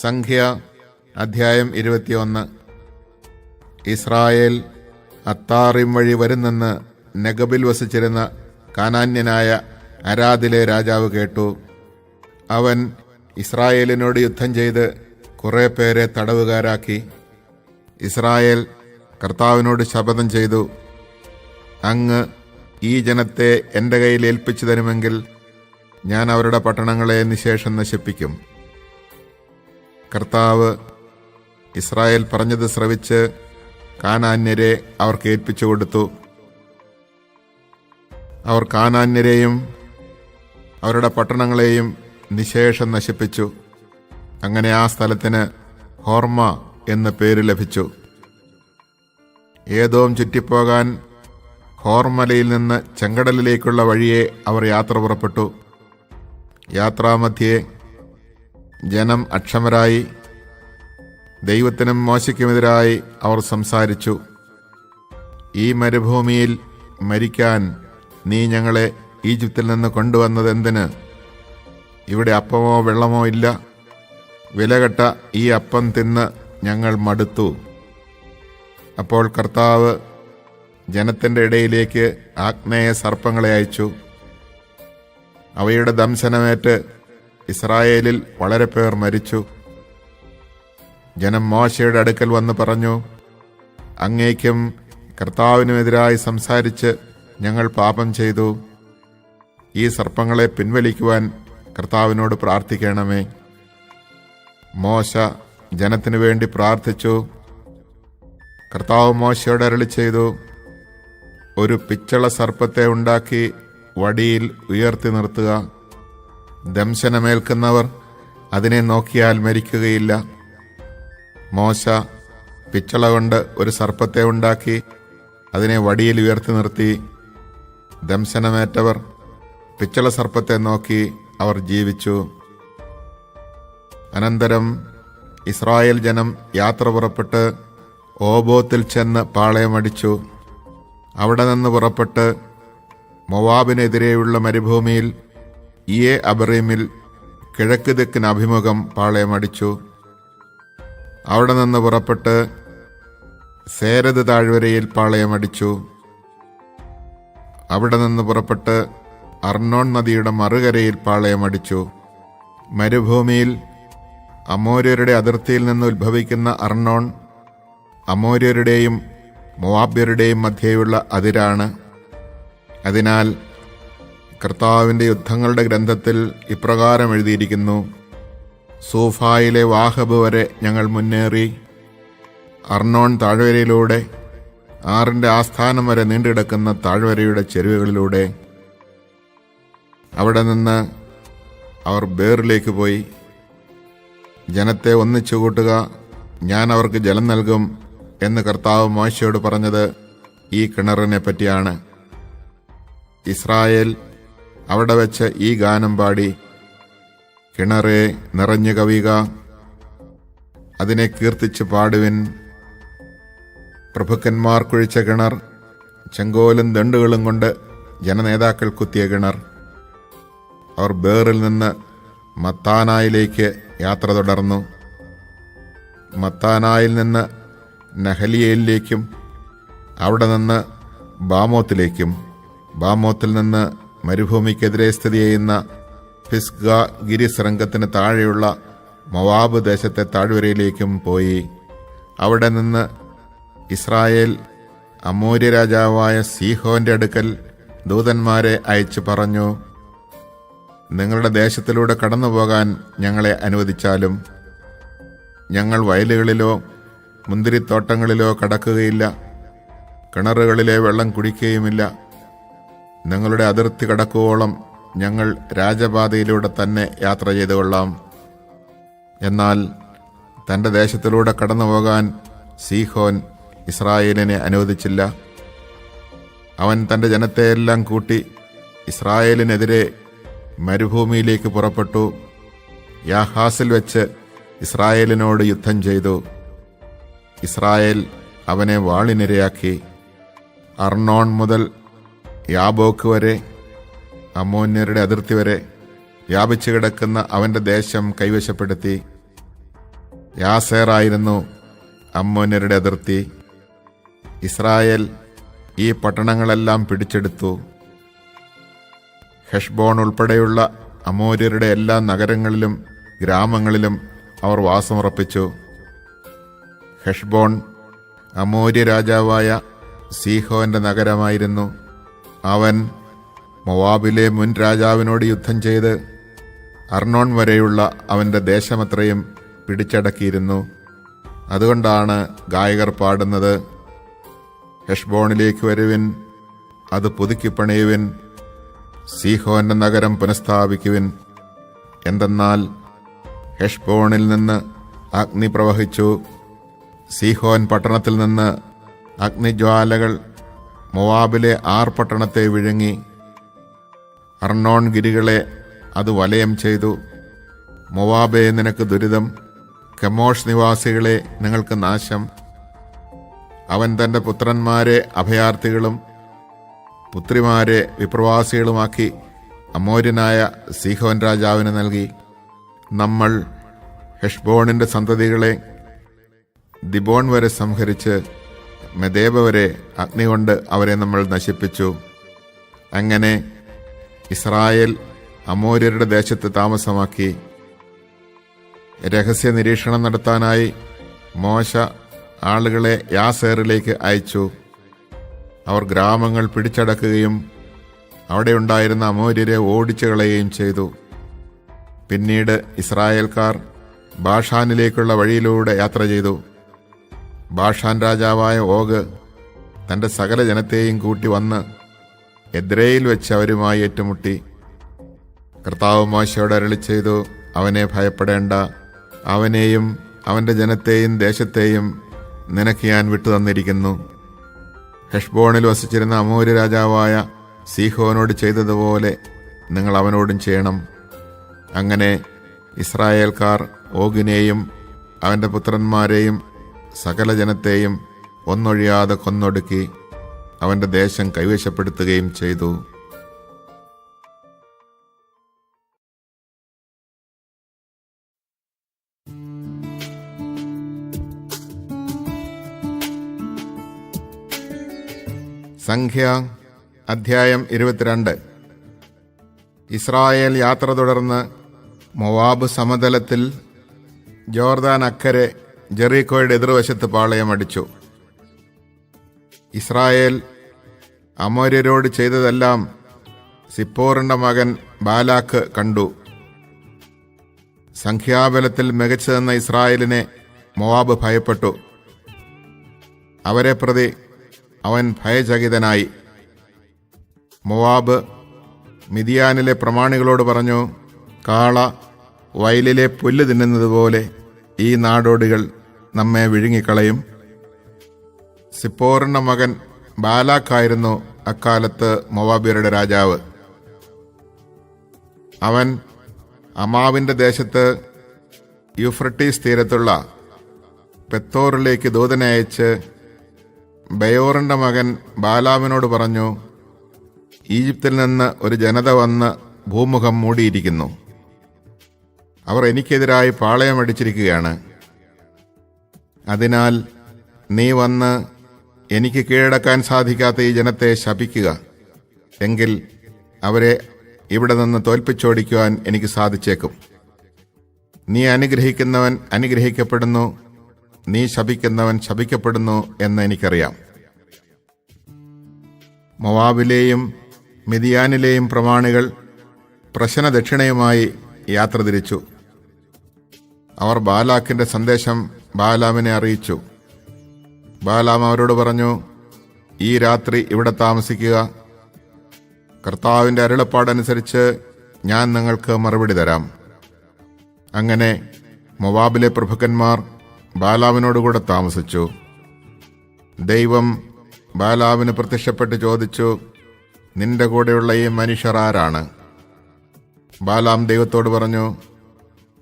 സംഖ്യ അധ്യായം 21. ഇസ്രായേൽ അത്താറിം വഴി വരുന്നെന്ന് നെഗബിൽ വസിച്ചിരുന്ന കാനാന്യനായ അരാദിലെ രാജാവ് കേട്ടു. അവൻ ഇസ്രായേലിനോട് യുദ്ധം ചെയ്ത് കുറേ പേരെ തടവുകാരാക്കി. ഇസ്രായേൽ കർത്താവിനോട് ശപഥം ചെയ്തു, അങ്ങ് ഈ ജനത്തെ എൻ്റെ കയ്യിൽ ഏൽപ്പിച്ചു തരുമെങ്കിൽ ഞാൻ അവരുടെ പട്ടണങ്ങളെ നിശേഷം നശിപ്പിക്കും. കർത്താവ് ഇസ്രായേൽ പറഞ്ഞത് ശ്രവിച്ച് കാനാന്യരെ അവർക്ക് ഏൽപ്പിച്ചു കൊടുത്തു. അവർ കാനാന്യരെയും അവരുടെ പട്ടണങ്ങളെയും നിശേഷം നശിപ്പിച്ചു. അങ്ങനെ ആ സ്ഥലത്തിന് ഹോർമ എന്ന പേര് ലഭിച്ചു. ഏദോം ചുറ്റിപ്പോകാൻ ഹോർമലയിൽ നിന്ന് ചെങ്കടലിലേക്കുള്ള വഴിയെ അവർ യാത്ര പുറപ്പെട്ടു. യാത്രാമധ്യേ ജനം അക്ഷമരായി. ദൈവത്തിനും മോശയ്ക്കുമെതിരായി അവർ സംസാരിച്ചു. ഈ മരുഭൂമിയിൽ മരിക്കാൻ നീ ഞങ്ങളെ ഈജിപ്തിൽ നിന്ന് കൊണ്ടുവന്നതെന്തിന്? ഇവിടെ അപ്പമോ വെള്ളമോ ഇല്ല. വിലകെട്ട ഈ അപ്പം തിന്ന് ഞങ്ങൾ മടുത്തു. അപ്പോൾ കർത്താവ് ജനത്തിൻ്റെ ഇടയിലേക്ക് ആഗ്നേയ സർപ്പങ്ങളെ അയച്ചു. അവയുടെ ദംശനമേറ്റ് ഇസ്രായേലിൽ വളരെ പേർ മരിച്ചു. ജനം മോശയുടെ അടുക്കൽ വന്ന് പറഞ്ഞു, അങ്ങേക്കും കർത്താവിനുമെതിരായി സംസാരിച്ച് ഞങ്ങൾ പാപം ചെയ്തു. ഈ സർപ്പങ്ങളെ പിൻവലിക്കുവാൻ കർത്താവിനോട് പ്രാർത്ഥിക്കണമേ. മോശ ജനത്തിനു വേണ്ടി പ്രാർത്ഥിച്ചു. കർത്താവ് മോശയോട് അരുളി ചെയ്തു, ഒരു പിച്ചള സർപ്പത്തെ ഉണ്ടാക്കി വടിയിൽ ഉയർത്തി നിർത്തുക. ദംശനമേൽക്കുന്നവർ അതിനെ നോക്കിയാൽ മരിക്കുകയില്ല. മോശ പിച്ചള കൊണ്ട് ഒരു സർപ്പത്തെ ഉണ്ടാക്കി അതിനെ വടിയിൽ ഉയർത്തി നിർത്തി. ദംശനമേറ്റവർ പിച്ചള സർപ്പത്തെ നോക്കി അവർ ജീവിച്ചു. അനന്തരം ഇസ്രായേൽ ജനം യാത്ര പുറപ്പെട്ട് ഓബോത്തിൽ ചെന്ന് പാളയമടിച്ചു. അവിടെ നിന്ന് പുറപ്പെട്ട് മൊവാബിനെതിരെയുള്ള മരുഭൂമിയിൽ ഇയെ അബറീമിൽ കിഴക്ക് ദിക്കിന് അഭിമുഖം പാളയമടിച്ചു. അവിടെ നിന്ന് പുറപ്പെട്ട് സേരദ് താഴ്വരയിൽ പാളയമടിച്ചു. അവിടെ നിന്ന് പുറപ്പെട്ട് അർണോൺ നദിയുടെ മറുകരയിൽ പാളയമടിച്ചു. മരുഭൂമിയിൽ അമോര്യരുടെ അതിർത്തിയിൽ നിന്ന് ഉത്ഭവിക്കുന്ന അർണോൺ അമോര്യരുടെയും മോവാബ്യരുടെയും മധ്യേയുള്ള അതിരാണ്. അതിനാൽ കർത്താവിൻ്റെ യുദ്ധങ്ങളുടെ ഗ്രന്ഥത്തിൽ ഇപ്രകാരം എഴുതിയിരിക്കുന്നു, സൂഫായിലെ വാഹബ് വരെ ഞങ്ങൾ മുന്നേറി. അർണോൺ താഴ്വരയിലൂടെ ആറിൻ്റെ ആസ്ഥാനം വരെ നീണ്ടുകിടക്കുന്ന താഴ്വരയുടെ ചെരുവുകളിലൂടെ. അവിടെ നിന്ന് അവർ ബേറിലേക്ക് പോയി. ജനത്തെ ഒന്നിച്ചു കൂട്ടുക, ഞാൻ അവർക്ക് ജലം നൽകും എന്ന് കർത്താവ് മോശയോട് പറഞ്ഞത് ഈ കിണറിനെ പറ്റിയാണ്. ഇസ്രായേൽ അവിടെ വെച്ച് ഈ ഗാനം പാടി, കിണറെ നിറഞ്ഞു കവിയുക, അതിനെ കീർത്തിച്ച് പാടുവിൻ. പ്രഭുക്കന്മാർ കുഴിച്ച കിണർ, ചെങ്കോലും ദണ്ടുകളും കൊണ്ട് ജനനേതാക്കൾ കുത്തിയ കിണർ. അവർ ബേറിൽ നിന്ന് മത്താനായിലേക്ക് യാത്ര തുടർന്നു. മത്താനായിൽ നിന്ന് നഹലിയയിലേക്കും അവിടെ നിന്ന് ബാമോത്തിലേക്കും, ബാമോത്തിൽ നിന്ന് മരുഭൂമിക്കെതിരെ സ്ഥിതി ചെയ്യുന്ന ഫിസ്ഗ ഗിരിശൃംഗത്തിന് താഴെയുള്ള മൊവാബ് ദേശത്തെ താഴ്വരയിലേക്കും പോയി. അവിടെ നിന്ന് ഇസ്രായേൽ അമോര്യ രാജാവായ സീഹോന്റെ അടുക്കൽ ദൂതന്മാരെ അയച്ചു പറഞ്ഞു, നിങ്ങളുടെ ദേശത്തിലൂടെ കടന്നുപോകാൻ ഞങ്ങളെ അനുവദിച്ചാലും ഞങ്ങൾ വയലുകളിലോ മുന്തിരിത്തോട്ടങ്ങളിലോ കടക്കുകയില്ല, കിണറുകളിലെ വെള്ളം കുടിക്കുകയുമില്ല. നിങ്ങളുടെ അതിർത്തി കടക്കുവോളം ഞങ്ങൾ രാജപാതയിലൂടെ തന്നെ യാത്ര ചെയ്തുകൊള്ളാം. എന്നാൽ തൻ്റെ ദേശത്തിലൂടെ കടന്നുപോകാൻ സീഹോൻ ഇസ്രായേലിനെ അനുവദിച്ചില്ല. അവൻ തൻ്റെ ജനത്തെയെല്ലാം കൂട്ടി ഇസ്രായേലിനെതിരെ മരുഭൂമിയിലേക്ക് പുറപ്പെട്ടു. യാഹാസിൽ വെച്ച് ഇസ്രായേലിനോട് യുദ്ധം ചെയ്തു. ഇസ്രായേൽ അവനെ വാളിനിരയാക്കി. അർണോൺ മുതൽ യാബോക്ക് വരെ, അമ്മോന്യരുടെ അതിർത്തി വരെ വ്യാപിച്ചു കിടക്കുന്ന അവൻ്റെ ദേശം കൈവശപ്പെടുത്തി. യാസേറായിരുന്നു അമ്മോന്യരുടെ അതിർത്തി. ഇസ്രായേൽ ഈ പട്ടണങ്ങളെല്ലാം പിടിച്ചെടുത്തു. ഹെഷ്ബോൺ ഉൾപ്പെടെയുള്ള അമോര്യരുടെ എല്ലാ നഗരങ്ങളിലും ഗ്രാമങ്ങളിലും അവർ വാസമുറപ്പിച്ചു. ഹെഷ്ബോൺ അമോര്യ രാജാവായ സീഹോന്റെ നഗരമായിരുന്നു. അവൻ മോവാബിലെ മുൻ രാജാവിനോട് യുദ്ധം ചെയ്ത് അർണോൺ വരെയുള്ള അവന്റെ ദേശമത്രയും പിടിച്ചടക്കിയിരുന്നു. അതുകൊണ്ടാണ് ഗായകർ പാടുന്നത്, ഹെഷ്ബോണിലേക്ക് വരുവിൻ, അത് പുതുക്കിപ്പണിയുവിൻ, സീഹോന്റെ നഗരം പുനഃസ്ഥാപിക്കുവിൻ. എന്തെന്നാൽ ഹെഷ്ബോണിൽ നിന്ന് അഗ്നി പ്രവഹിച്ചു, സീഹോൻ പട്ടണത്തിൽ നിന്ന് അഗ്നിജ്വാലകൾ മോവാബിലെ 6 പട്ടണത്തെ വിഴുങ്ങി. അർണോൺ ഗിരികളെ അത് വലയം ചെയ്തു. മോവാബേ, നിനക്ക് ദുരിതം, കെമോഷ് നിവാസികളെ, നിങ്ങൾക്ക് നാശം. അവൻ തന്റെ പുത്രന്മാരെ അഭയാർത്ഥികളും പുത്രിമാരെ വിപ്രവാസികളുമാക്കി അമോര്യനായ സീഹോൻ രാജാവിന് നൽകി. നമ്മൾ ഹെഷ്ബോണിന്റെ സന്തതികളെ ദിബോൺ വരെ സംഹരിച്ച് മെദേബ വരെ അഗ്നി കൊണ്ട് അവരെ നമ്മൾ നശിപ്പിച്ചു. അങ്ങനെ ഇസ്രായേൽ അമോര്യരുടെ ദേശത്ത് താമസമാക്കി. രഹസ്യ നിരീക്ഷണം നടത്താനായി മോശ ആളുകളെ യാസേറിലേക്ക് അയച്ചു. അവർ ഗ്രാമങ്ങൾ പിടിച്ചടക്കുകയും അവിടെ ഉണ്ടായിരുന്ന അമോര്യരെ ഓടിച്ചു കളയുകയും ചെയ്തു. പിന്നീട് ഇസ്രായേൽക്കാർ ബാഷാനിലേക്കുള്ള വഴിയിലൂടെ യാത്ര ചെയ്തു. ബാഷാൻ രാജാവായ ഓഗ് തന്റെ സകല ജനത്തെയും കൂട്ടി വന്ന് എദ്രയിൽ വെച്ച് അവരുമായി ഏറ്റുമുട്ടി. കർത്താവ് മോശയോട് അരുളി ചെയ്തു, അവനെ ഭയപ്പെടേണ്ട, അവനെയും അവന്റെ ജനത്തെയും ദേശത്തെയും നിനക്ക് ഞാൻ വിട്ടുതന്നിരിക്കുന്നു. ഹെഷ്ബോണിൽ വസിച്ചിരുന്ന അമോര്യ രാജാവായ സീഹോനോട് ചെയ്തതുപോലെ നിങ്ങൾ അവനോടും ചെയ്യണം. അങ്ങനെ ഇസ്രായേൽക്കാർ ഓഗിനെയും അവന്റെ പുത്രന്മാരെയും സകല ജനത്തെയും ഒന്നൊഴിയാതെ കൊന്നൊടുക്കി അവന്റെ ദേശം കൈവശപ്പെടുത്തുകയും ചെയ്തു. സംഖ്യ അധ്യായം 22. ഇസ്രായേൽ യാത്ര തുടർന്ന് മോവാബ് സമതലത്തിൽ ജോർദാൻ അക്കരെ ജെറീക്കോയുടെ എതിർവശത്ത് പാളയമടിച്ചു. ഇസ്രായേൽ അമോര്യരോട് ചെയ്തതെല്ലാം സിപ്പോറിന്റെ മകൻ ബാലാക്ക് കണ്ടു. സംഖ്യാബലത്തിൽ മികച്ചതെന്ന ഇസ്രായേലിനെ മോവാബ് ഭയപ്പെട്ടു. അവരെ പ്രതി അവൻ ഭയചകിതനായി. മോവാബ് മിദിയാനിലെ പ്രമാണികളോട് പറഞ്ഞു, കാള വയലിലെ പുല്ല് തിന്നുന്നതുപോലെ ഈ നാടോടികൾ നമ്മെ വിഴുങ്ങിക്കളയും. സിപ്പോറിന്റെ മകൻ ബാലാക്കായിരുന്നു അക്കാലത്ത് മോവാബ്യരുടെ രാജാവ്. അവൻ അമാവിന്റെ ദേശത്ത് യൂഫ്രട്ടീസ് തീരത്തുള്ള പെത്തോറിലേക്ക് ദൂതനെ അയച്ച് ബയോറിന്റെ മകൻ ബാലാമിനോട് പറഞ്ഞു, ഈജിപ്തിൽ നിന്ന് ഒരു ജനത വന്ന് ഭൂമുഖം മൂടിയിരിക്കുന്നു. അവർ എനിക്കെതിരായി പാളയമടിച്ചിരിക്കുകയാണ്. അതിനാൽ നീ വന്ന് എനിക്ക് കീഴടക്കാൻ സാധിക്കാത്ത ഈ ജനത്തെ ശപിക്കുക. എങ്കിൽ അവരെ ഇവിടെ നിന്ന് തോൽപ്പിച്ചോടിക്കുവാൻ എനിക്ക് സാധിച്ചേക്കും. നീ അനുഗ്രഹിക്കുന്നവൻ അനുഗ്രഹിക്കപ്പെടുന്നു, നീ ശപിക്കുന്നവൻ ശപിക്കപ്പെടുന്നു എന്ന് എനിക്കറിയാം. മോവാബിലെയും മിദിയാനിലെയും പ്രമാണികൾ പ്രശ്ന ദക്ഷിണയുമായി യാത്ര തിരിച്ചു. അവർ ബാലാക്കിന്റെ സന്ദേശം ബാലാമിനെ അറിയിച്ചു. ബാലാം അവരോട് പറഞ്ഞു, ഈ രാത്രി ഇവിടെ താമസിക്കുക. കർത്താവിന്റെ അരുളപ്പാടനുസരിച്ച് ഞാൻ നിങ്ങൾക്ക് മറുപടി തരാം. അങ്ങനെ മോവാബിലെ പ്രഭുക്കന്മാർ ബാലാമിനോടുകൂടെ താമസിച്ചു. ദൈവം ബാലാമിന് പ്രത്യക്ഷപ്പെട്ട് ചോദിച്ചു, നിന്റെ കൂടെയുള്ള ഈ മനുഷ്യർ ആരാണ്? ബാലാം ദൈവത്തോട് പറഞ്ഞു,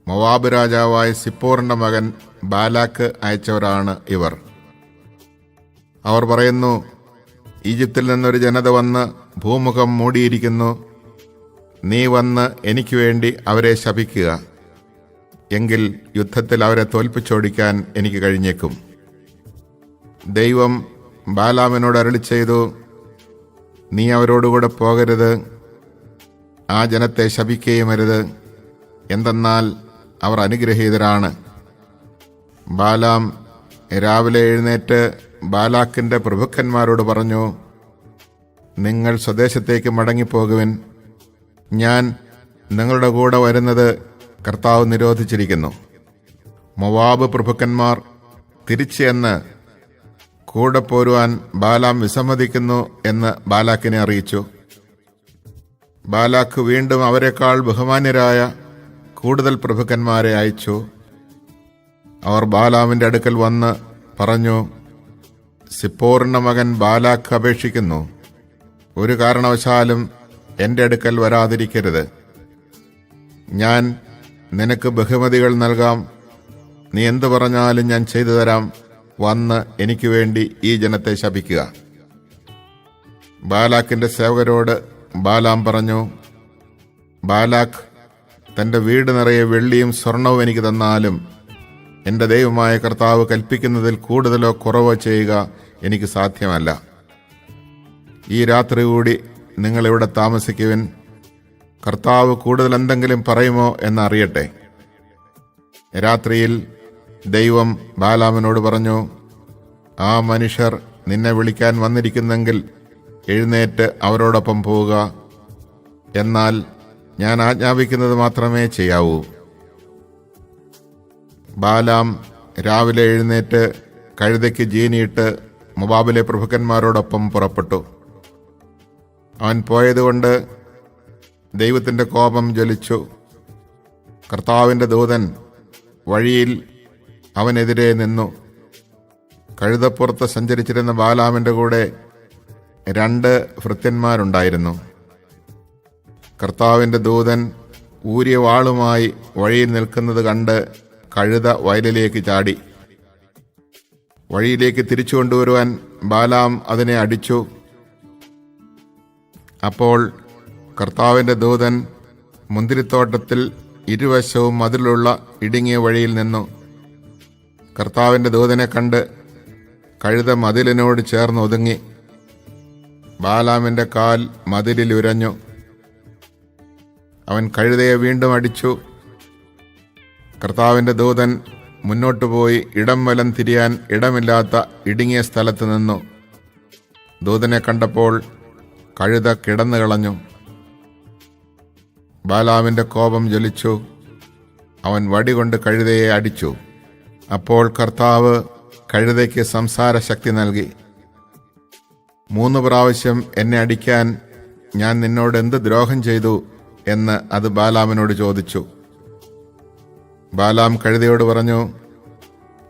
മോവാബ് രാജാവായ സിപ്പോറിന്റെ മകൻ ബാലാക്ക് അയച്ചവരാണ് ഇവർ. അവർ പറയുന്നു, ഈജിപ്തിൽ നിന്നൊരു ജനത വന്ന് ഭൂമുഖം മൂടിയിരിക്കുന്നു. നീ വന്ന് എനിക്ക് വേണ്ടി അവരെ ശപിക്കുക. എങ്കിൽ യുദ്ധത്തിൽ അവരെ തോൽപ്പിച്ചോടിക്കാൻ എനിക്ക് കഴിഞ്ഞേക്കും. ദൈവം ബാലാമിനോട് അരുളിച്ചെയ്തു, നീ അവരോടുകൂടെ പോകരുത്, ആ ജനത്തെ ശപിക്കുകയും അരുത്, എന്തെന്നാൽ അവർ അനുഗ്രഹീതരാണ്. ബാലാം രാവിലെ എഴുന്നേറ്റ് ബാലാക്കിന്റെ പ്രഭുക്കന്മാരോട് പറഞ്ഞു, നിങ്ങൾ സ്വദേശത്തേക്ക് മടങ്ങിപ്പോകുവിൻ. ഞാൻ നിങ്ങളുടെ കൂടെ വരുന്നത് കർത്താവ് നിരോധിച്ചിരിക്കുന്നു. മൊവാബ് പ്രഭുക്കന്മാർ തിരിച്ച് എന്ന് കൂടെ പോരുവാൻ ബാലാം വിസമ്മതിക്കുന്നു എന്ന് ബാലാക്കിനെ അറിയിച്ചു. ബാലാക്ക് വീണ്ടും അവരെക്കാൾ ബഹുമാന്യരായ കൂടുതൽ പ്രഭുക്കന്മാരെ അയച്ചു. അവർ ബാലാമിന്റെ അടുക്കൽ വന്ന് പറഞ്ഞു, സിപ്പോറിന്റെ മകൻ ബാലാക്ക് അപേക്ഷിക്കുന്നു, ഒരു കാരണവശാലും എന്റെ അടുക്കൽ വരാതിരിക്കരുത്. ഞാൻ നിനക്ക് ബഹുമതികൾ നൽകാം, നീ എന്തു പറഞ്ഞാലും ഞാൻ ചെയ്തു തരാം. വന്ന് എനിക്ക് വേണ്ടി ഈ ജനത്തെ ശപിക്കുക. ബാലാക്കിന്റെ സേവകരോട് ബാലാം പറഞ്ഞു, ബാലാക്ക് തന്റെ വീട് നിറയെ വെള്ളിയും സ്വർണവും എനിക്ക് തന്നാലും എന്റെ ദൈവമായ കർത്താവ് കൽപ്പിക്കുന്നതിൽ കൂടുതലോ കുറവോ ചെയ്യുക എനിക്ക് സാധ്യമല്ല. ഈ രാത്രി കൂടി നിങ്ങളിവിടെ താമസിക്കുവിൻ. കർത്താവ് കൂടുതൽ എന്തെങ്കിലും പറയുമോ എന്നറിയട്ടെ. രാത്രിയിൽ ദൈവം ബാലാമിനോട് പറഞ്ഞു, ആ മനുഷ്യർ നിന്നെ വിളിക്കാൻ വന്നിരിക്കുന്നെങ്കിൽ എഴുന്നേറ്റ് അവരോടൊപ്പം പോവുക. എന്നാൽ ഞാൻ ആജ്ഞാപിക്കുന്നത് മാത്രമേ ചെയ്യാവൂ. ബാലാം രാവിലെ എഴുന്നേറ്റ് കഴുതയ്ക്ക് ജീനിയിട്ട് മൊവാബിലെ പ്രഭുക്കന്മാരോടൊപ്പം പുറപ്പെട്ടു. അവൻ പോയതുകൊണ്ട് ദൈവത്തിന്റെ കോപം ജ്വലിച്ചു. കർത്താവിന്റെ ദൂതൻ വഴിയിൽ അവനെതിരെ നിന്നു. കഴുതപ്പുറത്ത് സഞ്ചരിച്ചിരുന്ന ബാലാമിന്റെ കൂടെ 2 ഭൃത്യന്മാരുണ്ടായിരുന്നു. കർത്താവിന്റെ ദൂതൻ ഊരിയ വാളുമായി വഴിയിൽ നിൽക്കുന്നത് കണ്ട് കഴുത വയലിലേക്ക് ചാടി. വഴിയിലേക്ക് തിരിച്ചു കൊണ്ടുവരുവാൻ ബാലാം അതിനെ അടിച്ചു. അപ്പോൾ കർത്താവിന്റെ ദൂതൻ മുന്തിരിത്തോട്ടത്തിൽ ഇരുവശവും മതിലുള്ള ഇടുങ്ങിയ വഴിയിൽ നിന്നു. കർത്താവിന്റെ ദൂതനെ കണ്ട് കഴുത മതിലിനോട് ചേർന്ന് ഒതുങ്ങി. ബാലാമിന്റെ കാൽ മതിലിൽ ഉരഞ്ഞു. അവൻ കഴുതയെ വീണ്ടും അടിച്ചു. കർത്താവിന്റെ ദൂതൻ മുന്നോട്ടു പോയി ഇടം വലം തിരിയാൻ ഇടമില്ലാത്ത ഇടുങ്ങിയ സ്ഥലത്ത് നിന്നു. ദൂതനെ കണ്ടപ്പോൾ കഴുത കിടന്നു കളഞ്ഞു. ബാലാമിന്റെ കോപം ജ്വലിച്ചു. അവൻ വടികൊണ്ട് കഴുതയെ അടിച്ചു. അപ്പോൾ കർത്താവ് കഴുതയ്ക്ക് സംസാര ശക്തി നൽകി. 3 പ്രാവശ്യം എന്നെ അടിക്കാൻ ഞാൻ നിന്നോട് എന്ത് ദ്രോഹം ചെയ്തു എന്ന് അത് ബാലാമിനോട് ചോദിച്ചു. ബാലാം കഴുതയോട് പറഞ്ഞു,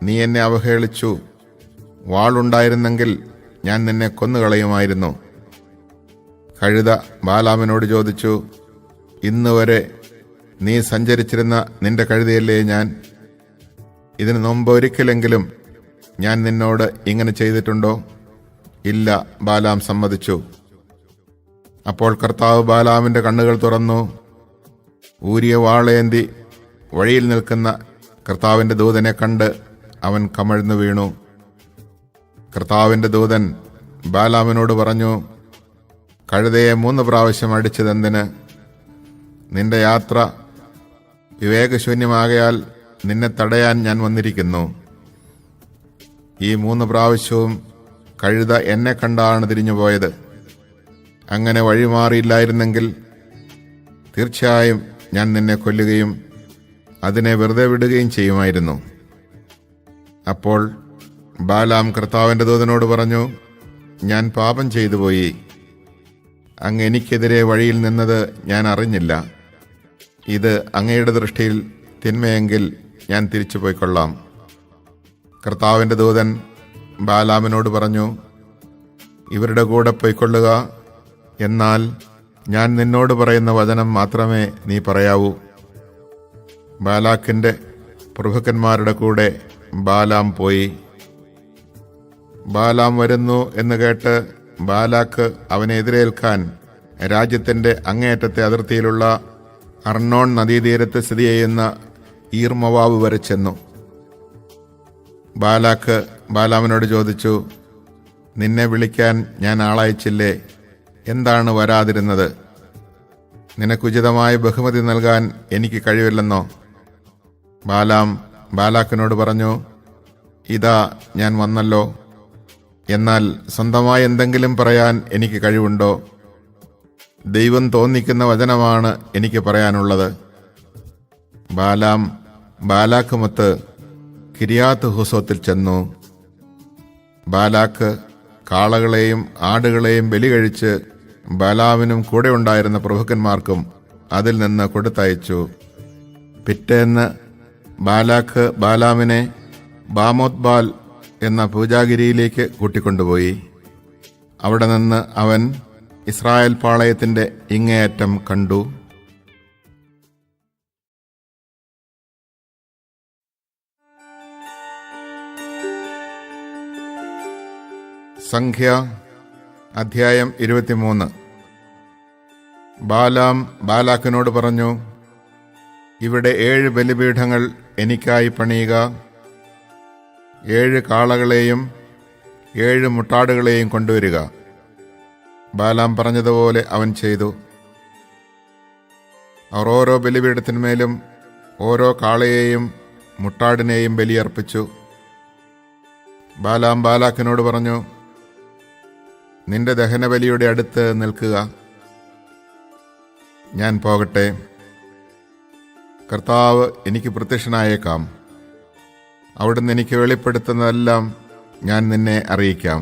നീ എന്നെ അവഹേളിച്ചു. വാളുണ്ടായിരുന്നെങ്കിൽ ഞാൻ നിന്നെ കൊന്നുകളയുമായിരുന്നു. കഴുത ബാലാമിനോട് ചോദിച്ചു, ഇന്നുവരെ നീ സഞ്ചരിച്ചിരുന്ന നിന്റെ കഴുതയല്ലേ ഞാൻ? ഇതിനു മുമ്പ് ഒരിക്കലെങ്കിലും ഞാൻ നിന്നോട് ഇങ്ങനെ ചെയ്തിട്ടുണ്ടോ? ഇല്ല, ബാലാം സമ്മതിച്ചു. അപ്പോൾ കർത്താവ് ബാലാമിന്റെ കണ്ണുകൾ തുറന്നു. ഊരിയ വാളേന്തി വഴിയിൽ നിൽക്കുന്ന കർത്താവിന്റെ ദൂതനെ കണ്ട് അവൻ കമഴ്ന്നു വീണു. കർത്താവിന്റെ ദൂതൻ ബാലാമിനോട് പറഞ്ഞു, കഴുതയെ 3 പ്രാവശ്യം അടിച്ചതെന്തിന്? നിന്റെ യാത്ര വിവേകശൂന്യമാകയാൽ നിന്നെ തടയാൻ ഞാൻ വന്നിരിക്കുന്നു. ഈ 3 പ്രാവശ്യവും കഴുത എന്നെ കണ്ടാണ് തിരിഞ്ഞുപോയത്. അങ്ങനെ വഴിമാറിയില്ലായിരുന്നെങ്കിൽ തീർച്ചയായും ഞാൻ നിന്നെ കൊല്ലുകയും അതിനെ വെറുതെ വിടുകയും ചെയ്യുമായിരുന്നു. അപ്പോൾ ബാലാം കർത്താവിന്റെ ദൂതനോട് പറഞ്ഞു, ഞാൻ പാപം ചെയ്തു പോയി. അങ്ങ് എനിക്കെതിരെ വഴിയിൽ നിന്നത് ഞാൻ അറിഞ്ഞില്ല. ഇത് അങ്ങയുടെ ദൃഷ്ടിയിൽ തിന്മയെങ്കിൽ ഞാൻ തിരിച്ചു പോയിക്കൊള്ളാം. കർത്താവിന്റെ ദൂതൻ ബാലാമിനോട് പറഞ്ഞു, ഇവരുടെ കൂടെ പോയിക്കൊള്ളുക. എന്നാൽ ഞാൻ നിന്നോട് പറയുന്ന വചനം മാത്രമേ നീ പറയാവൂ. ബാലാക്കിന്റെ പ്രഭുക്കന്മാരുടെ കൂടെ ബാലാം പോയി. ബാലാം വരുന്നു എന്ന് കേട്ട് ബാലാക്ക് അവനെ എതിരേൽക്കാൻ രാജ്യത്തിന്റെ അങ്ങേയറ്റത്തെ അതിർത്തിയിലുള്ള അർണോൺ നദീതീരത്ത് സ്ഥിതി ചെയ്യുന്ന ഈർമോവാബ് വരെ ചെന്നു. ബാലാക്ക് ബാലാമിനോട് ചോദിച്ചു, നിന്നെ വിളിക്കാൻ ഞാൻ ആളയച്ചില്ലേ? എന്താണ് വരാതിരുന്നത്? നിനക്കുചിതമായ ബഹുമതി നൽകാൻ എനിക്ക് കഴിവില്ലെന്നോ? ബാലാം ബാലാക്കിനോട് പറഞ്ഞു, ഇതാ ഞാൻ വന്നല്ലോ. എന്നാൽ സ്വന്തമായി എന്തെങ്കിലും പറയാൻ എനിക്ക് കഴിവുണ്ടോ? ദൈവം തോന്നിക്കുന്ന വചനമാണ് എനിക്ക് പറയാനുള്ളത്. ബാലാം ബാലാക്കുമൊത്ത് കിരിയാത്ത് ഹുസോത്തിൽ ചെന്നു. ബാലാക്ക് കാളകളെയും ആടുകളെയും ബലി കഴിച്ച് ബാലാമിനും കൂടെ ഉണ്ടായിരുന്ന പ്രഭുക്കന്മാർക്കും അതിൽ നിന്ന് കൊടുത്തയച്ചു. പിറ്റേന്ന് ബാലാക്ക് ബാലാമിനെ ബാമോത്ബാൽ എന്ന പൂജാഗിരിയിലേക്ക് കൂട്ടിക്കൊണ്ടുപോയി. അവിടെ നിന്ന് അവൻ ഇസ്രായേൽ പാളയത്തിന്റെ ഇങ്ങേയറ്റം കണ്ടു. സംഖ്യ അധ്യായം 23. ബാലാം ബാലാക്കിനോട് പറഞ്ഞു, ഇവിടെ 7 ബലിപീഠങ്ങൾ എനിക്കായി പണിയുക. 7 കാളകളെയും 7 മുട്ടാടുകളെയും കൊണ്ടുവരിക. ബാലാം പറഞ്ഞതുപോലെ അവൻ ചെയ്തു. അവർ ഓരോ ബലിപീഠത്തിന്മേലും ഓരോ കാളയെയും മുട്ടാടിനെയും ബലിയർപ്പിച്ചു. ബാലാം ബാലാക്കിനോട് പറഞ്ഞു, നിന്റെ ദഹനബലിയുടെ അടുത്ത് നിൽക്കുക. ഞാൻ പോകട്ടെ. കർത്താവ് എനിക്ക് പ്രത്യക്ഷനായേക്കാം. അവിടുന്ന് എനിക്ക് വെളിപ്പെടുത്തുന്നതെല്ലാം ഞാൻ നിന്നെ അറിയിക്കാം.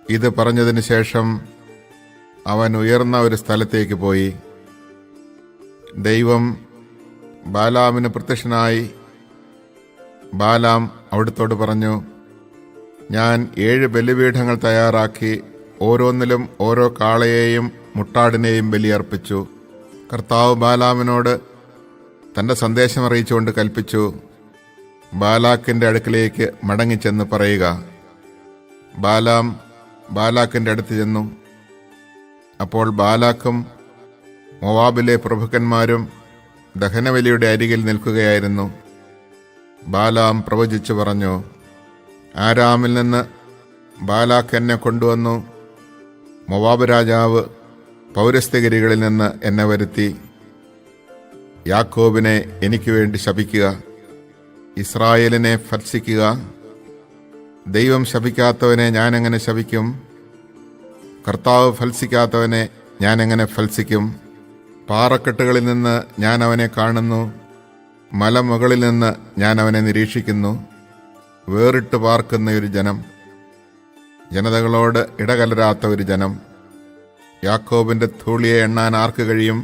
ഇത് പറഞ്ഞതിന് ശേഷം അവൻ ഉയർന്ന ഒരു സ്ഥലത്തേക്ക് പോയി. ദൈവം ബാലാമിന് പ്രത്യക്ഷനായി. ബാലാം അവിടുത്തോട് പറഞ്ഞു, ഞാൻ 7 ബലിപീഠങ്ങൾ തയ്യാറാക്കി ഓരോന്നിലും ഓരോ കാളയെയും മുട്ടാടിനെയും ബലിയർപ്പിച്ചു. കർത്താവ് ബാലാമിനോട് തന്റെ സന്ദേശം അറിയിച്ചുകൊണ്ട് കൽപ്പിച്ചു, ബാലാക്കിന്റെ അടുക്കിലേക്ക് മടങ്ങിച്ചെന്ന് പറയുക. ബാലാം ബാലാക്കിന്റെ അടുത്ത് ചെന്നു. അപ്പോൾ ബാലാക്കും മോവാബിലെ പ്രഭുക്കന്മാരും ദഹനബലിയുടെ അരികിൽ നിൽക്കുകയായിരുന്നു. ബാലാം പ്രവചിച്ചു പറഞ്ഞു, ആരാമിൽ നിന്ന് ബാലാക്ക് എന്നെ കൊണ്ടുവന്നു. മോവാബ് രാജാവ് പൗരസ്ത്യഗിരികളിൽ നിന്ന് എന്നെ വരുത്തി. യാക്കോബിനെ എനിക്ക് വേണ്ടി ശപിക്കുക, ഇസ്രായേലിനെ ഭർത്സിക്കുക. ദൈവം ശപിക്കാത്തവനെ ഞാനെങ്ങനെ ശപിക്കും? കർത്താവ് ഫൽസിക്കാത്തവനെ ഞാനെങ്ങനെ ഫൽസിക്കും? പാറക്കെട്ടുകളിൽ നിന്ന് ഞാൻ അവനെ കാണുന്നു, മലമുകളിൽ നിന്ന് ഞാൻ അവനെ നിരീക്ഷിക്കുന്നു. വേറിട്ട് പാർക്കുന്ന ഒരു ജനം, ജനതകളോട് ഇടകലരാത്ത ഒരു ജനം. യാക്കോബിന്റെ ധൂളിയെ എണ്ണാൻ ആർക്ക് കഴിയും?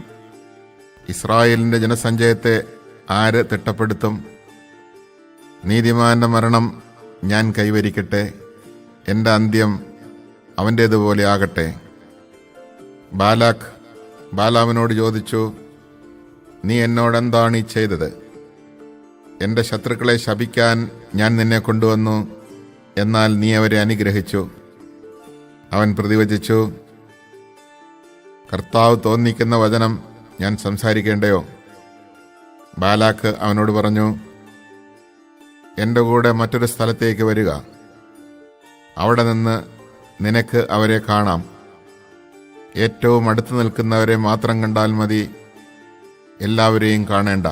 ഇസ്രായേലിന്റെ ജനസഞ്ചയത്തെ ആര് തിട്ടപ്പെടുത്തും? നീതിമാന്റെ മരണം ഞാൻ കൈവരിക്കട്ടെ, എൻ്റെ അന്ത്യം അവൻ്റേതുപോലെ ആകട്ടെ. ബാലാക്ക് ബാലാമിനോട് ചോദിച്ചു, നീ എന്നോടെന്താണ് ഈ ചെയ്തത്? എൻ്റെ ശത്രുക്കളെ ശപിക്കാൻ ഞാൻ നിന്നെ കൊണ്ടുവന്നു, എന്നാൽ നീ അവരെ അനുഗ്രഹിച്ചു. അവൻ പ്രതിവചിച്ചു, കർത്താവ് തോന്നിക്കുന്ന വചനം ഞാൻ സംസാരിക്കേണ്ടയോ? ബാലാക്ക് അവനോട് പറഞ്ഞു, എൻ്റെ കൂടെ മറ്റൊരു സ്ഥലത്തേക്ക് വരിക. അവിടെ നിന്ന് നിനക്ക് അവരെ കാണാം. ഏറ്റവും അടുത്ത് നിൽക്കുന്നവരെ മാത്രം കണ്ടാൽ മതി, എല്ലാവരെയും കാണേണ്ട.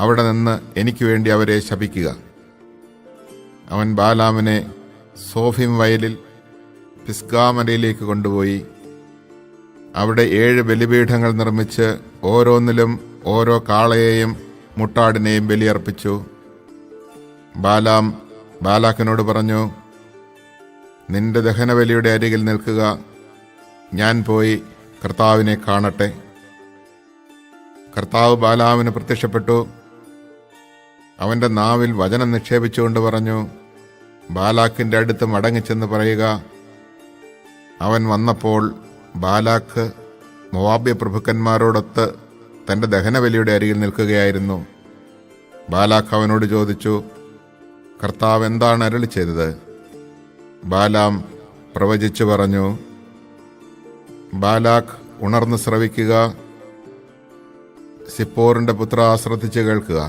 അവിടെ നിന്ന് എനിക്ക് വേണ്ടി അവരെ ശപിക്കുക. അവൻ ബാലാമിനെ സോഫിം വയലിൽ പിസ്ഗാമലയിലേക്ക് കൊണ്ടുപോയി. അവിടെ 7 ബലിപീഠങ്ങൾ നിർമ്മിച്ച് ഓരോന്നിലും ഓരോ കാളയെയും മുട്ടാടിനെയും ബലിയർപ്പിച്ചു. ബാലാം ബാലാക്കിനോട് പറഞ്ഞു, നിന്റെ ദഹനബലിയുടെ അരികിൽ നിൽക്കുക. ഞാൻ പോയി കർത്താവിനെ കാണട്ടെ. കർത്താവ് ബാലാമിന് പ്രത്യക്ഷപ്പെട്ടു. അവന്റെ നാവിൽ വചനം നിക്ഷേപിച്ചുകൊണ്ട് പറഞ്ഞു, ബാലാക്കിന്റെ അടുത്ത് മടങ്ങിച്ചെന്ന് പറയുക. അവൻ വന്നപ്പോൾ ബാലാക്ക് മോവാബ്യ പ്രഭുക്കന്മാരോടൊത്ത് തന്റെ ദഹനബലിയുടെ അരികിൽ നിൽക്കുകയായിരുന്നു. ബാലാക്ക് അവനോട് ചോദിച്ചു, കർത്താവ് എന്താണ് അരുളി ചെയ്തത്? ബാലാം പ്രവചിച്ചു പറഞ്ഞു, ബാലാക്ക് ഉണർന്ന് ശ്രവിക്കുക. സിപ്പോറിന്റെ പുത്ര, ശ്രദ്ധിച്ച് കേൾക്കുക.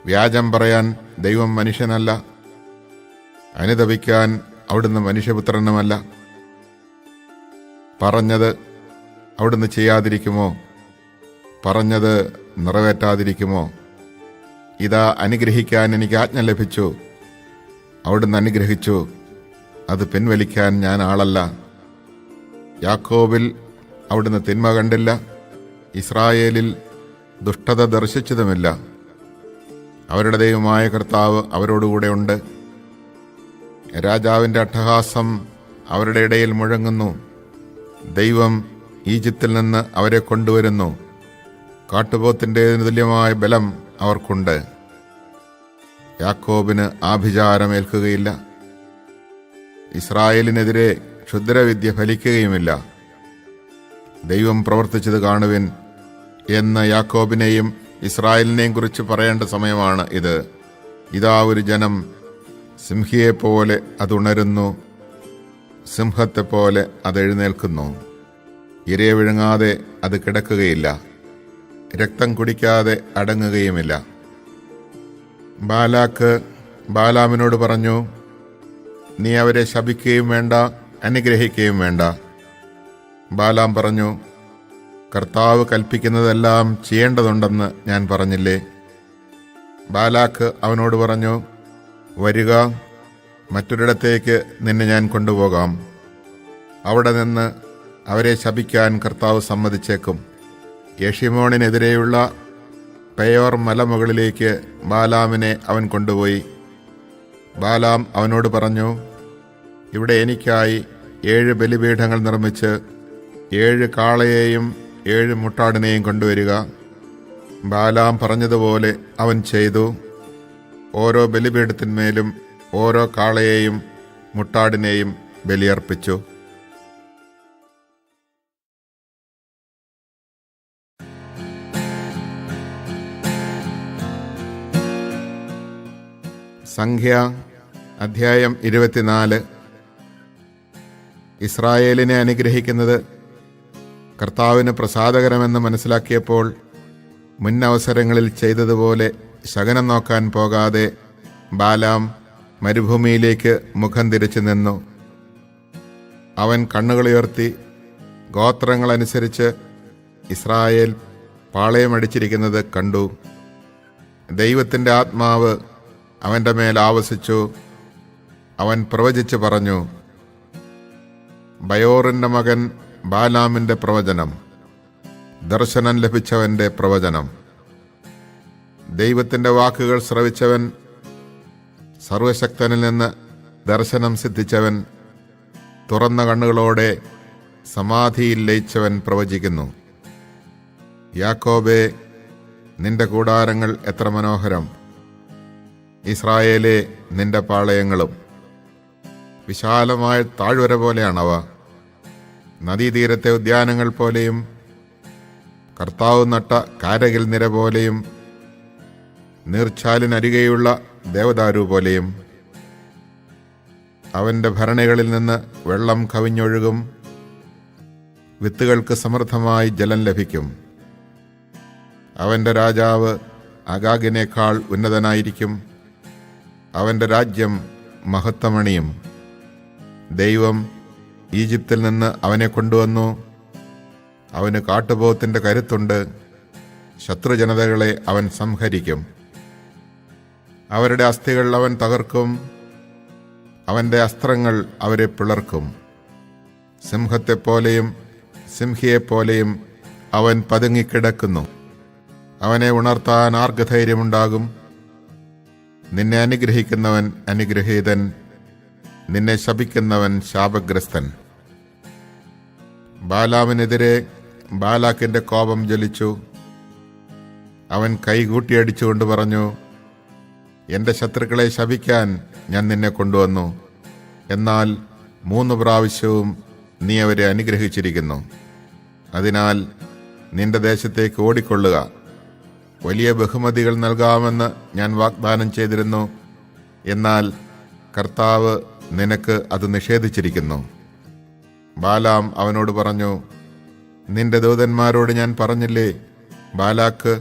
വ്യാജം പറയാൻ ദൈവം മനുഷ്യനല്ല, അനുതപിക്കാൻ അവിടുന്ന് മനുഷ്യപുത്രനുമല്ല. പറഞ്ഞത് അവിടുന്ന് ചെയ്യാതിരിക്കുമോ? പറഞ്ഞത് നിറവേറ്റാതിരിക്കുമോ? ഇതാ, അനുഗ്രഹിക്കാൻ എനിക്ക് ആജ്ഞ ലഭിച്ചു. അവിടുന്ന് അനുഗ്രഹിച്ചു, അത് പിൻവലിക്കാൻ ഞാൻ ആളല്ല. യാക്കോബിൽ അവിടുന്ന് തിന്മ കണ്ടില്ല, ഇസ്രായേലിൽ ദുഷ്ടത ദർശിച്ചതുമില്ല. അവരുടെ ദൈവമായ കർത്താവ് അവരോടുകൂടെ ഉണ്ട്. രാജാവിൻ്റെ അട്ടഹാസം അവരുടെ ഇടയിൽ മുഴങ്ങുന്നു. ദൈവം ഈജിപ്തിൽ നിന്ന് അവരെ കൊണ്ടുവരുന്നു. കാട്ടുപോത്തിൻ്റെ തുല്യമായ ബലം അവർക്കുണ്ട്. യാക്കോബിന് ആഭിചാരമേൽക്കുകയില്ല, ഇസ്രായേലിനെതിരെ ക്ഷുദ്രവിദ്യ ഫലിക്കുകയുമില്ല. ദൈവം പ്രവർത്തിച്ചത് കാണുവിൻ എന്ന് യാക്കോബിനെയും ഇസ്രായേലിനെയും കുറിച്ച് പറയേണ്ട സമയമാണ് ഇത്. ഇതാ, ഒരു ജനം സിംഹിയെപ്പോലെ അതുണരുന്നു, സിംഹത്തെപ്പോലെ അത് എഴുന്നേൽക്കുന്നു. ഇരയെ വിഴുങ്ങാതെ അത് കിടക്കുകയില്ല, രക്തം കുടിക്കാതെ അടങ്ങുകയുമില്ല. ബാലാക്ക് ബാലാമിനോട് പറഞ്ഞു, നീ അവരെ ശപിക്കുകയും വേണ്ട, അനുഗ്രഹിക്കുകയും വേണ്ട. ബാലാം പറഞ്ഞു, കർത്താവ് കൽപ്പിക്കുന്നതെല്ലാം ചെയ്യേണ്ടതുണ്ടെന്ന് ഞാൻ പറഞ്ഞില്ലേ? ബാലാക്ക് അവനോട് പറഞ്ഞു, വരിക, മറ്റൊരിടത്തേക്ക് നിന്നെ ഞാൻ കൊണ്ടുപോകാം. അവിടെ നിന്ന് അവരെ ശപിക്കാൻ കർത്താവ് സമ്മതിച്ചേക്കും. യെഷിമോണിനെതിരെയുള്ള പെയോർ മലമുകളിലേക്ക് ബാലാമിനെ അവൻ കൊണ്ടുപോയി. ബാലാം അവനോട് പറഞ്ഞു, ഇവിടെ എനിക്കായി 7 ബലിപീഠങ്ങൾ നിർമ്മിച്ച് 7 കാളയെയും 7 മുട്ടാടിനെയും കൊണ്ടുവരിക. ബാലാം പറഞ്ഞതുപോലെ അവൻ ചെയ്തു. ഓരോ ബലിപീഠത്തിന്മേലും ഓരോ കാളയെയും മുട്ടാടിനെയും ബലിയർപ്പിച്ചു. സംഖ്യ അധ്യായം 24. ഇസ്രായേലിനെ അനുഗ്രഹിക്കുന്നത് കർത്താവിന് പ്രസാദകരമെന്ന് മനസ്സിലാക്കിയപ്പോൾ മുൻ അവസരങ്ങളിൽ ചെയ്തതുപോലെ ശകനം നോക്കാൻ പോകാതെ ബാലാം മരുഭൂമിയിലേക്ക് മുഖം തിരിച്ചു നിന്നു. അവൻ കണ്ണുകളുയർത്തി ഗോത്രങ്ങളനുസരിച്ച് ഇസ്രായേൽ പാളയമടിച്ചിരിക്കുന്നത് കണ്ടു. ദൈവത്തിൻ്റെ ആത്മാവ് അവൻ്റെ മേൽ ആവസിച്ചു. അവൻ പ്രവചിച്ചു പറഞ്ഞു, ബയോറിൻ്റെ മകൻ ബാലാമിൻ്റെ പ്രവചനം, ദർശനം ലഭിച്ചവൻ്റെ പ്രവചനം. ദൈവത്തിൻ്റെ വാക്കുകൾ ശ്രവിച്ചവൻ, സർവശക്തനിൽ നിന്ന് ദർശനം സിദ്ധിച്ചവൻ, തുറന്ന കണ്ണുകളോടെ സമാധിയിൽ ലയിച്ചവൻ പ്രവചിക്കുന്നു. യാക്കോബേ, നിന്റെ കൂടാരങ്ങൾ എത്ര മനോഹരം! ഇസ്രായേലേ, നിന്റെ പാളയങ്ങളും. വിശാലമായ താഴ്വര പോലെയാണവ, നദീതീരത്തെ ഉദ്യാനങ്ങൾ പോലെയും കർത്താവ് നട്ട കാരകിൽ നിര പോലെയും നീർച്ചാലിനരികെയുള്ള ദേവദാരു പോലെയും. അവൻ്റെ ഭരണികളിൽ നിന്ന് വെള്ളം കവിഞ്ഞൊഴുകും, വിത്തുകൾക്ക് സമൃദ്ധമായി ജലം ലഭിക്കും. അവൻ്റെ രാജാവ് അഗാഗിനേക്കാൾ ഉന്നതനായിരിക്കും, അവൻ്റെ രാജ്യം മഹത്വമണിയും. ദൈവം ഈജിപ്തിൽ നിന്ന് അവനെ കൊണ്ടുവന്നു. അവന് കാട്ടുപോത്തിൻ്റെ കരുത്തുണ്ട്, ശത്രുജനതകളെ അവൻ സംഹരിക്കും. അവരുടെ അസ്ഥികൾ അവൻ തകർക്കും, അവൻ്റെ അസ്ത്രങ്ങൾ അവരെ പിളർക്കും. സിംഹത്തെപ്പോലെയും സിംഹിയെപ്പോലെയും അവൻ പതുങ്ങിക്കിടക്കുന്നു. അവനെ ഉണർത്താൻ ആർക്ക് ധൈര്യമുണ്ടാകും? നിന്നെ അനുഗ്രഹിക്കുന്നവൻ അനുഗ്രഹീതൻ, നിന്നെ ശപിക്കുന്നവൻ ശാപഗ്രസ്തൻ. ബാലാമിനെതിരെ ബാലാക്കിന്റെ കോപം ജ്വലിച്ചു. അവൻ കൈകൂട്ടിയടിച്ചുകൊണ്ട് പറഞ്ഞു, എൻ്റെ ശത്രുക്കളെ ശപിക്കാൻ ഞാൻ നിന്നെ കൊണ്ടുവന്നു. എന്നാൽ 3 പ്രാവശ്യവും നീ അവരെ അനുഗ്രഹിച്ചിരിക്കുന്നു. അതിനാൽ നിന്റെ ദേശത്തേക്ക് ഓടിക്കൊള്ളുക. വലിയ ബഹുമതികൾ നൽകാമെന്ന് ഞാൻ വാഗ്ദാനം ചെയ്തിരുന്നു, എന്നാൽ കർത്താവ് നിനക്ക് അത് നിഷേധിച്ചിരിക്കുന്നു. ബാലാം അവനോട് പറഞ്ഞു, നിന്റെ ദൂതന്മാരോട് ഞാൻ പറഞ്ഞില്ലേ, ബാലാക്ക്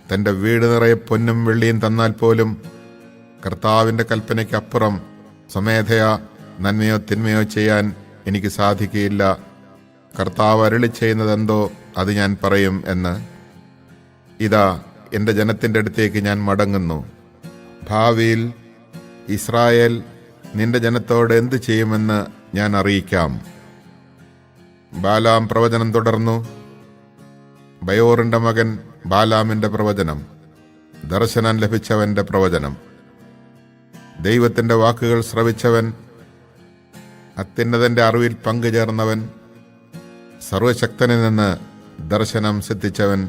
തൻ്റെ വീട് നിറയെ പൊന്നും വെള്ളിയും തന്നാൽ പോലും കർത്താവിൻ്റെ കൽപ്പനയ്ക്കപ്പുറം സ്വമേധയാ നന്മയോ തിന്മയോ ചെയ്യാൻ എനിക്ക് സാധിക്കുകയില്ല. കർത്താവ് അരുളി ചെയ്യുന്നതെന്തോ അത് ഞാൻ പറയും എന്ന്. ഇതാ, എൻ്റെ ജനത്തിൻ്റെ അടുത്തേക്ക് ഞാൻ മടങ്ങുന്നു. ഭാവിയിൽ ഇസ്രായേൽ നിന്റെ ജനത്തോട് എന്തു ചെയ്യുമെന്ന് ഞാൻ അറിയിക്കാം. ബാലാം പ്രവചനം തുടർന്നു. ബയോറിൻ്റെ മകൻ ബാലാമിൻ്റെ പ്രവചനം, ദർശനം ലഭിച്ചവൻ്റെ പ്രവചനം. ദൈവത്തിൻ്റെ വാക്കുകൾ ശ്രവിച്ചവൻ, അത്യുന്നതൻ്റെ അറിവിൽ പങ്കുചേർന്നവൻ, സർവശക്തനിൽ നിന്ന് ദർശനം സിദ്ധിച്ചവൻ,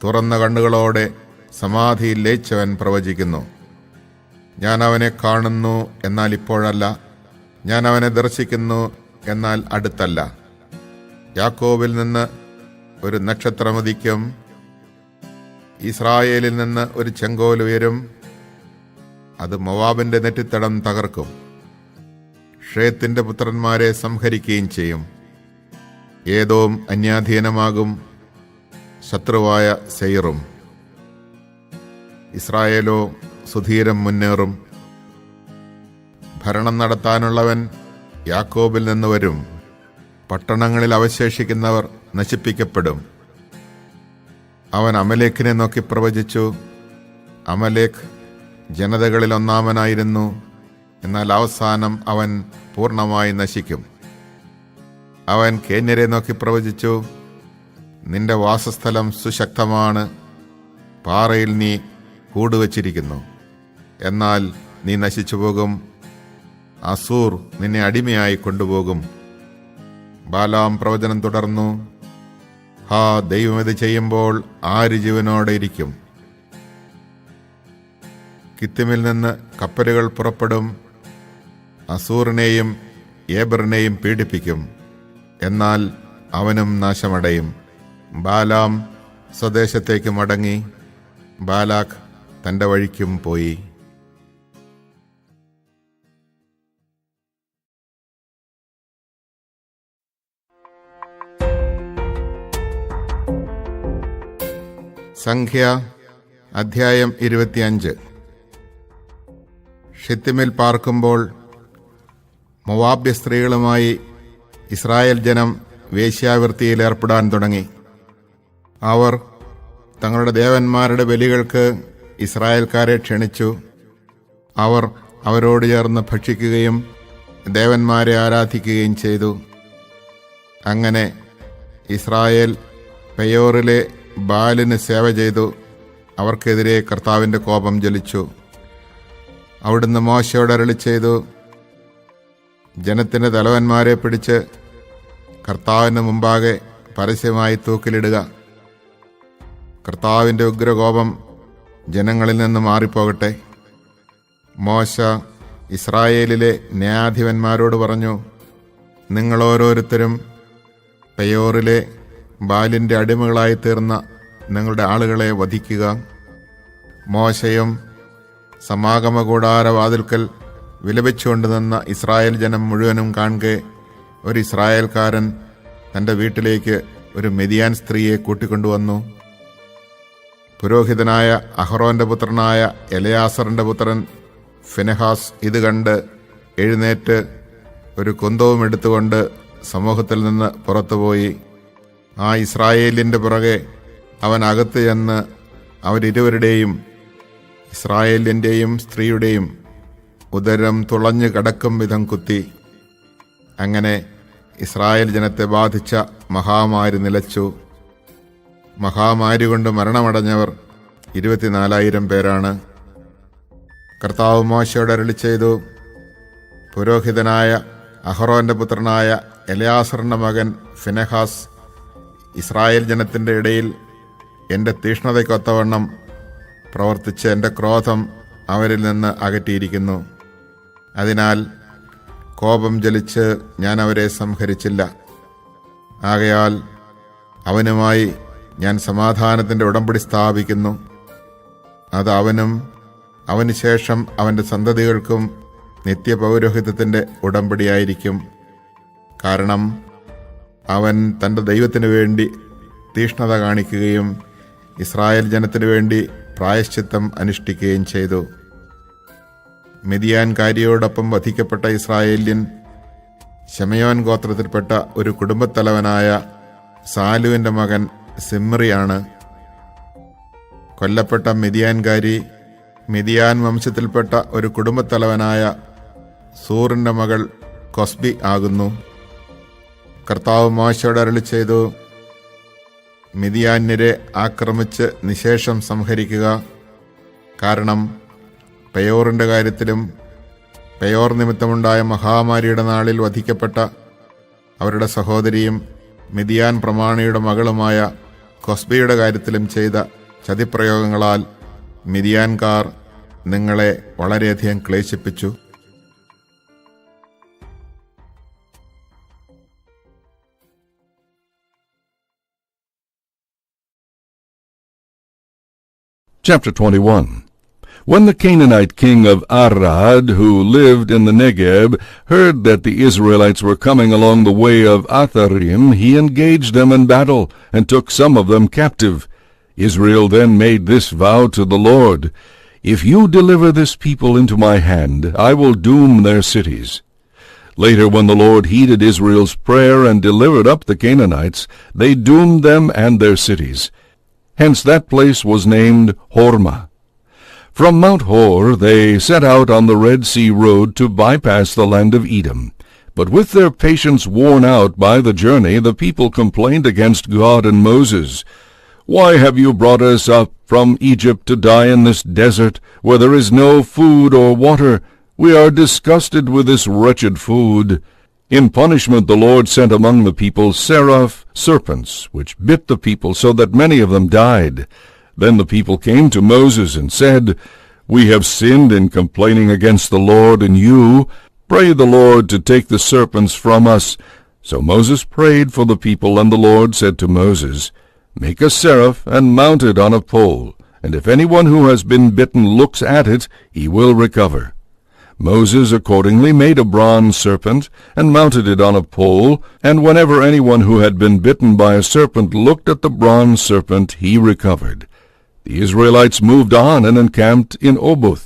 തുറന്ന കണ്ണുകളോടെ സമാധിയിൽ ലയിച്ചവൻ പ്രവചിക്കുന്നു. ഞാൻ അവനെ കാണുന്നു, എന്നാൽ ഇപ്പോഴല്ല. ഞാൻ അവനെ ദർശിക്കുന്നു, എന്നാൽ അടുത്തല്ല. യാക്കോബിൽ നിന്ന് ഒരു നക്ഷത്രമുദിക്കും, ഇസ്രായേലിൽ നിന്ന് ഒരു ചെങ്കോൽ ഉയരും. അത് മോവാബിന്റെ നെറ്റിത്തടം തകർക്കും, ഷേത്തിന്റെ പുത്രന്മാരെ സംഹരിക്കുകയും ചെയ്യും. ഏദോം അന്യാധീനമാകും, ശത്രുവായ സെയിറും. ഇസ്രായേലോ സുധീരം മുന്നേറും. ഭരണം നടത്താനുള്ളവൻ യാക്കോബിൽ നിന്ന് വരും. പട്ടണങ്ങളിൽ അവശേഷിക്കുന്നവർ നശിപ്പിക്കപ്പെടും. അവൻ അമലേക്കിനെ നോക്കി പ്രവചിച്ചു. അമലേക്ക് ജനതകളിൽ ഒന്നാമനായിരുന്നു, എന്നാൽ അവസാനം അവൻ പൂർണ്ണമായി നശിക്കും. അവൻ കേന്യരെ നോക്കി പ്രവചിച്ചു. നിന്റെ വാസസ്ഥലം സുശക്തമാണ്, പാറയിൽ നീ കൂടുവച്ചിരിക്കുന്നു, എന്നാൽ നീ നശിച്ചുപോകും. അസൂർ നിന്നെ അടിമയായി കൊണ്ടുപോകും. ബാലാം പ്രവചനം തുടർന്നു. ഹാ, ദൈവം ഇത് ചെയ്യുമ്പോൾ ആര് ജീവനോടെ ഇരിക്കും? കിത്തിമിൽ നിന്ന് കപ്പലുകൾ പുറപ്പെടും, അസൂറിനെയും ഏബറിനെയും പീഡിപ്പിക്കും, എന്നാൽ അവനും നാശമടയും. ബാലാം സ്വദേശത്തേക്ക് മടങ്ങി, ബാലാക്ക് തൻ്റെ വഴിക്കും പോയി. സംഖ്യ അധ്യായം 25. ഷിത്തിമിൽ പാർക്കുമ്പോൾ മോവാബ്യ സ്ത്രീകളുമായി ഇസ്രായേൽ ജനം വേശ്യാവൃത്തിയിൽ ഏർപ്പെടാൻ തുടങ്ങി. അവർ തങ്ങളുടെ ദേവന്മാരുടെ ബലികൾക്ക് ഇസ്രായേൽക്കാരെ ക്ഷണിച്ചു. അവർ അവരോട് ചേർന്ന് ഭക്ഷിക്കുകയും ദേവന്മാരെ ആരാധിക്കുകയും ചെയ്തു. അങ്ങനെ ഇസ്രായേൽ പെയോറിലെ ബാലിന് സേവ ചെയ്തു. അവർക്കെതിരെ കർത്താവിൻ്റെ കോപം ജ്വലിച്ചു. അവിടുന്ന് മോശയോട് അരുളി ചെയ്തു, ജനത്തിൻ്റെ തലവന്മാരെ പിടിച്ച് കർത്താവിന് മുമ്പാകെ പരസ്യമായി തൂക്കിലിടുക. കർത്താവിൻ്റെ ഉഗ്രകോപം ജനങ്ങളിൽ നിന്ന് മാറിപ്പോകട്ടെ. മോശ ഇസ്രായേലിലെ ന്യായാധിപന്മാരോട് പറഞ്ഞു, നിങ്ങൾ ഓരോരുത്തരും പെയോറിലെ ബാലിൻ്റെ അടിമകളായി തീർന്ന നിങ്ങളുടെ ആളുകളെ വധിക്കുക. മോശയും സമാഗമ കൂടാര വാതിൽക്കൽ വിലപിച്ചുകൊണ്ട് നിന്ന ഇസ്രായേൽ ജനം മുഴുവനും കാണുകെ, ഒരു ഇസ്രായേൽക്കാരൻ തൻ്റെ വീട്ടിലേക്ക് ഒരു മിദ്യാൻ സ്ത്രീയെ കൂട്ടിക്കൊണ്ടുവന്നു. പുരോഹിതനായ അഹറോന്റെ പുത്രനായ എലയാസറിന്റെ പുത്രൻ ഫിനെഹാസ് ഇത് കണ്ട് എഴുന്നേറ്റ് ഒരു കുന്തവും എടുത്തുകൊണ്ട് സമൂഹത്തിൽ നിന്ന് പുറത്തുപോയി. ആ ഇസ്രായേലിൻ്റെ പുറകെ അവൻ അകത്ത് ചെന്ന് അവരിരുവരുടെയും, ഇസ്രായേലിൻ്റെയും സ്ത്രീയുടെയും ഉദരം തുളഞ്ഞു കടക്കും വിധം കുത്തി. അങ്ങനെ ഇസ്രായേൽ ജനത്തെ ബാധിച്ച മഹാമാരി നിലച്ചു. മഹാമാരി കൊണ്ട് മരണമടഞ്ഞവർ 24,000 പേരാണ്. കർത്താവ് മോശയോട് അരുളി ചെയ്തു, പുരോഹിതനായ അഹറോന്റെ പുത്രനായ എലയാസറിന്റെ മകൻ ഫിനെഹാസ് ഇസ്രായേൽ ജനത്തിൻ്റെ ഇടയിൽ എൻ്റെ തീഷ്ണതയ്ക്കൊത്തവണ്ണം പ്രവർത്തിച്ച് എൻ്റെ ക്രോധം അവരിൽ നിന്ന് അകറ്റിയിരിക്കുന്നു. അതിനാൽ കോപം ജ്വലിച്ച് ഞാൻ അവരെ സംഹരിച്ചില്ല. ആകയാൽ അവനുമായി ഞാൻ സമാധാനത്തിൻ്റെ ഉടമ്പടി സ്ഥാപിക്കുന്നു. അത് അവനും അവന് ശേഷം അവൻ്റെ സന്തതികൾക്കും നിത്യപൗരോഹിത്യത്തിൻ്റെ ഉടമ്പടിയായിരിക്കും. കാരണം അവൻ തൻ്റെ ദൈവത്തിനു വേണ്ടി തീഷ്ണത കാണിക്കുകയും ഇസ്രായേൽ ജനത്തിനു വേണ്ടി പ്രായശ്ചിത്തം അനുഷ്ഠിക്കുകയും ചെയ്തു. മിദ്യാൻകാരിയോടൊപ്പം വധിക്കപ്പെട്ട ഇസ്രായേല്യൻ ശമയോൻ ഗോത്രത്തിൽപ്പെട്ട ഒരു കുടുംബത്തലവനായ സാലുവിൻ്റെ മകൻ സിമ്രിയാണ്. കൊല്ലപ്പെട്ട മിദ്യാൻകാരി മിദ്യാൻ വംശത്തിൽപ്പെട്ട ഒരു കുടുംബത്തലവനായ സൂറിൻ്റെ മകൾ കൊസ്ബി ആകുന്നു. കർത്താവ് മോശയോട് അരുളി ചെയ്തു, മിദ്യാന്യരെ ആക്രമിച്ച് നിശേഷം സംഹരിക്കുക. കാരണം പെയോറിൻ്റെ കാര്യത്തിലും പെയോർ നിമിത്തമുണ്ടായ മഹാമാരിയുടെ നാളിൽ വധിക്കപ്പെട്ട അവരുടെ സഹോദരിയും മിദ്യാൻ പ്രമാണിയുടെ മകളുമായ കൊസ്ബിയുടെ കാര്യത്തിലും ചെയ്ത ചതിപ്രയോഗങ്ങളാൽ മിദ്യാൻകാർ നിങ്ങളെ വളരെയധികം ക്ലേശിപ്പിച്ചു. Chapter 21. When the Canaanite king of Arad, who lived in the Negeb, heard that the Israelites were coming along the way of Atharim, he engaged them in battle, and took some of them captive. Israel then made this vow to the Lord, "If you deliver this people into my hand, I will doom their cities." Later, when the Lord heeded Israel's prayer and delivered up the Canaanites, they doomed them and their cities. Hence that place was named Hormah. From Mount Hor they set out on the Red Sea road to bypass the land of Edom. But with their patience worn out by the journey, the people complained against God and Moses. "Why have you brought us up from Egypt to die in this desert, where there is no food or water? We are disgusted with this wretched food." In punishment the Lord sent among the people seraph serpents, which bit the people so that many of them died. Then the people came to Moses and said, "We have sinned in complaining against the Lord and you. Pray the Lord to take the serpents from us." So Moses prayed for the people, and the Lord said to Moses, "Make a seraph and mount it on a pole, and if anyone who has been bitten looks at it, he will recover." Moses accordingly made a bronze serpent and mounted it on a pole, and whenever anyone who had been bitten by a serpent looked at the bronze serpent, he recovered. The Israelites moved on and encamped in Oboth.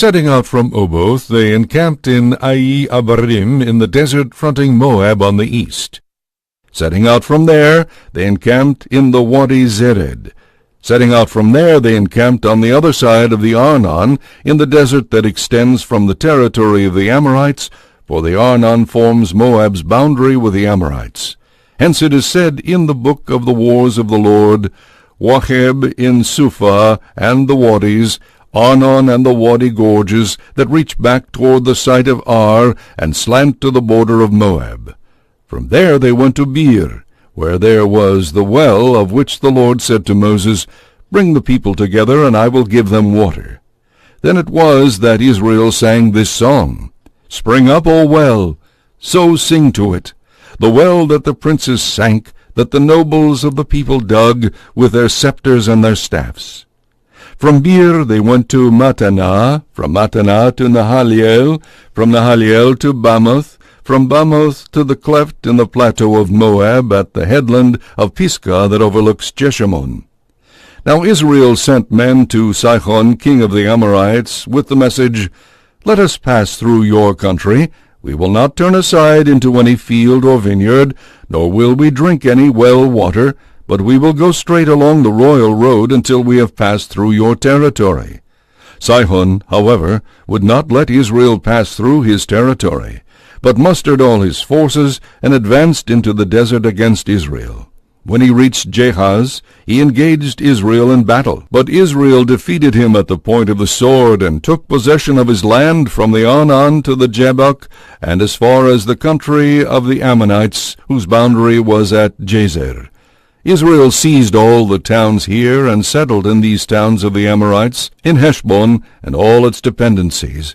Setting out from Oboth, they encamped in Ai Abarim in the desert fronting Moab on the east. Setting out from there, they encamped in the Wadi Zered. Setting out from there, they encamped on the other side of the Arnon, in the desert that extends from the territory of the Amorites, for the Arnon forms Moab's boundary with the Amorites. Hence it is said in the book of the wars of the Lord, Waheb in Suphah and the Wadis, Arnon and the Wadi gorges that reach back toward the site of Ar and slant to the border of Moab. From there they went to Beer, where there was the well of which the Lord said to Moses, "Bring the people together, and I will give them water." Then it was that Israel sang this song, "Spring up, O well, so sing to it, the well that the princes sank, that the nobles of the people dug with their scepters and their staffs." From Beer they went to Mattanah, from Mattanah to Nahaliel, from Nahaliel to Bamoth, from Bamoth to the cleft in the plateau of Moab at the headland of Pisgah that overlooks Jeshimon. Now Israel sent men to Sihon, king of the Amorites, with the message, "Let us pass through your country. We will not turn aside into any field or vineyard, nor will we drink any well water, but we will go straight along the royal road until we have passed through your territory." Sihon, however, would not let Israel pass through his territory, but mustered all his forces and advanced into the desert against Israel. When he reached Jahaz, he engaged Israel in battle, but Israel defeated him at the point of the sword, and took possession of his land from the Arnon to the Jabbok, and as far as the country of the Ammonites, whose boundary was at Jazer. Israel seized all the towns here, and settled in these towns of the Amorites, in Heshbon and all its dependencies.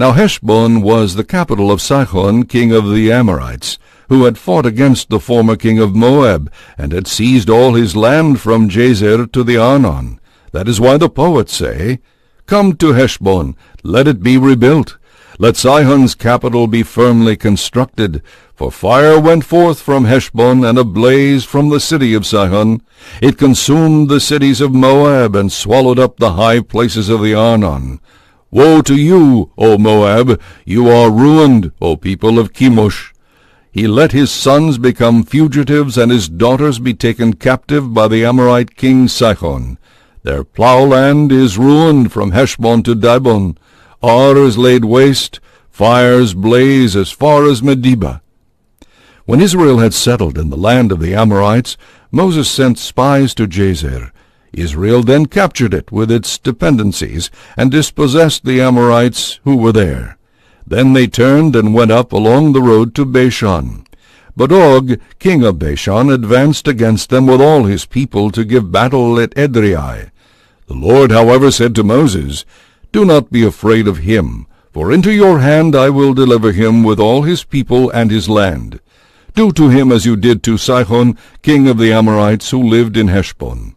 Now Heshbon was the capital of Sihon, king of the Amorites, who had fought against the former king of Moab, and had seized all his land from Jazer to the Arnon. That is why the poets say, "Come to Heshbon, let it be rebuilt. Let Sihon's capital be firmly constructed, for fire went forth from Heshbon, and a blaze from the city of Sihon. It consumed the cities of Moab, and swallowed up the high places of the Arnon. Woe to you, O Moab! You are ruined, O people of Chemosh! He let his sons become fugitives, and his daughters be taken captive by the Amorite king Sihon. Their plowland is ruined from Heshbon to Dibon. Ar is laid waste, fires blaze as far as Medeba. When Israel had settled in the land of the Amorites, Moses sent spies to Jazer. Israel then captured it with its dependencies, and dispossessed the Amorites who were there. Then they turned and went up along the road to Bashan. But Og, king of Bashan, advanced against them with all his people to give battle at Edrei. The Lord, however, said to Moses, Do not be afraid of him, for into your hand I will deliver him with all his people and his land. Do to him as you did to Sihon, king of the Amorites, who lived in Heshbon.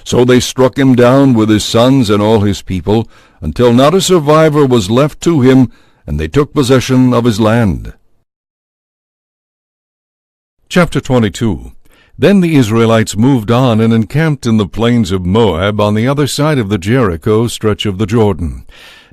So they struck him down with his sons and all his people, until not a survivor was left to him, and they took possession of his land. Chapter 22. Then the Israelites moved on and encamped in the plains of Moab on the other side of the Jericho stretch of the Jordan.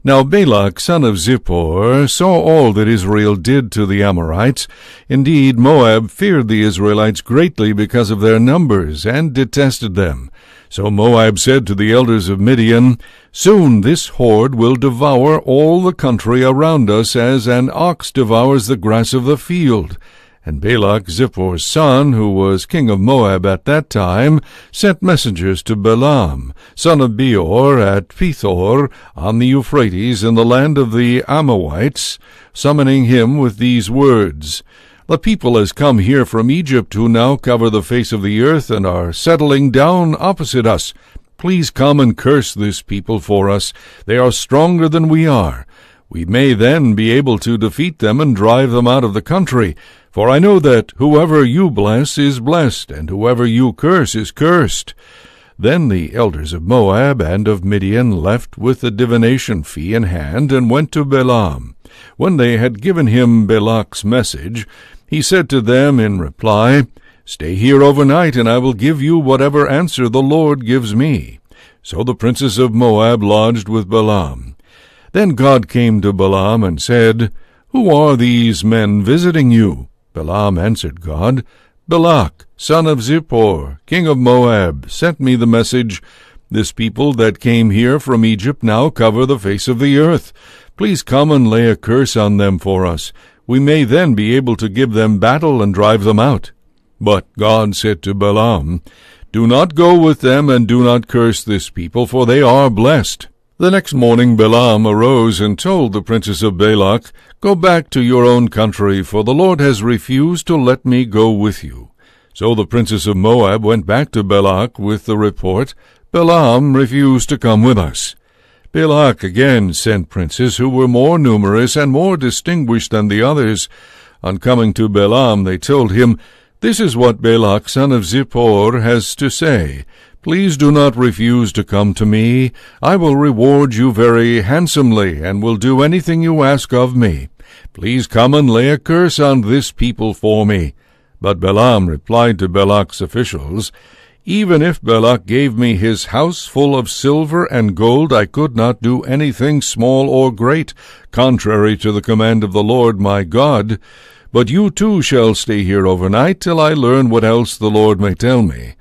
Now Balak, son of Zippor, saw all that Israel did to the Amorites. Indeed, Moab feared the Israelites greatly because of their numbers, and detested them. So Moab said to the elders of Midian, Soon this horde will devour all the country around us, as an ox devours the grass of the field. And Balak, Zippor's son, who was king of Moab at that time, sent messengers to Balaam, son of Beor, at Pethor, on the Euphrates, in the land of the Amoites, summoning him with these words, The people has come here from Egypt, who now cover the face of the earth, and are settling down opposite us. Please come and curse this people for us. They are stronger than we are. We may then be able to defeat them and drive them out of the country. For I know that whoever you bless is blessed, and whoever you curse is cursed. Then the elders of Moab and of Midian left with the divination fee in hand, and went to Balaam. When they had given him Balak's message, he said to them in reply, Stay here overnight, and I will give you whatever answer the Lord gives me. So the princes of Moab lodged with Balaam. Then God came to Balaam and said, Who are these men visiting you? Balaam answered God, Balak, son of Zippor, king of Moab, sent me the message, This people that came here from Egypt now cover the face of the earth. Please come and lay a curse on them for us. We may then be able to give them battle and drive them out. But God said to Balaam, Do not go with them, and do not curse this people, for they are blessed. The next morning Balaam arose and told the princes of Balak, Go back to your own country, for the Lord has refused to let me go with you. So the princes of Moab went back to Balak with the report, Balaam refused to come with us. Balak again sent princes who were more numerous and more distinguished than the others. On coming to Balaam they told him, This is what Balak, son of Zippor, has to say. Please do not refuse to come to me. I will reward you very handsomely, and will do anything you ask of me. Please come and lay a curse on this people for me. But Balaam replied to Balak's officials, Even if Balak gave me his house full of silver and gold, I could not do anything small or great, contrary to the command of the Lord my God. But you too shall stay here overnight, till I learn what else the Lord may tell me.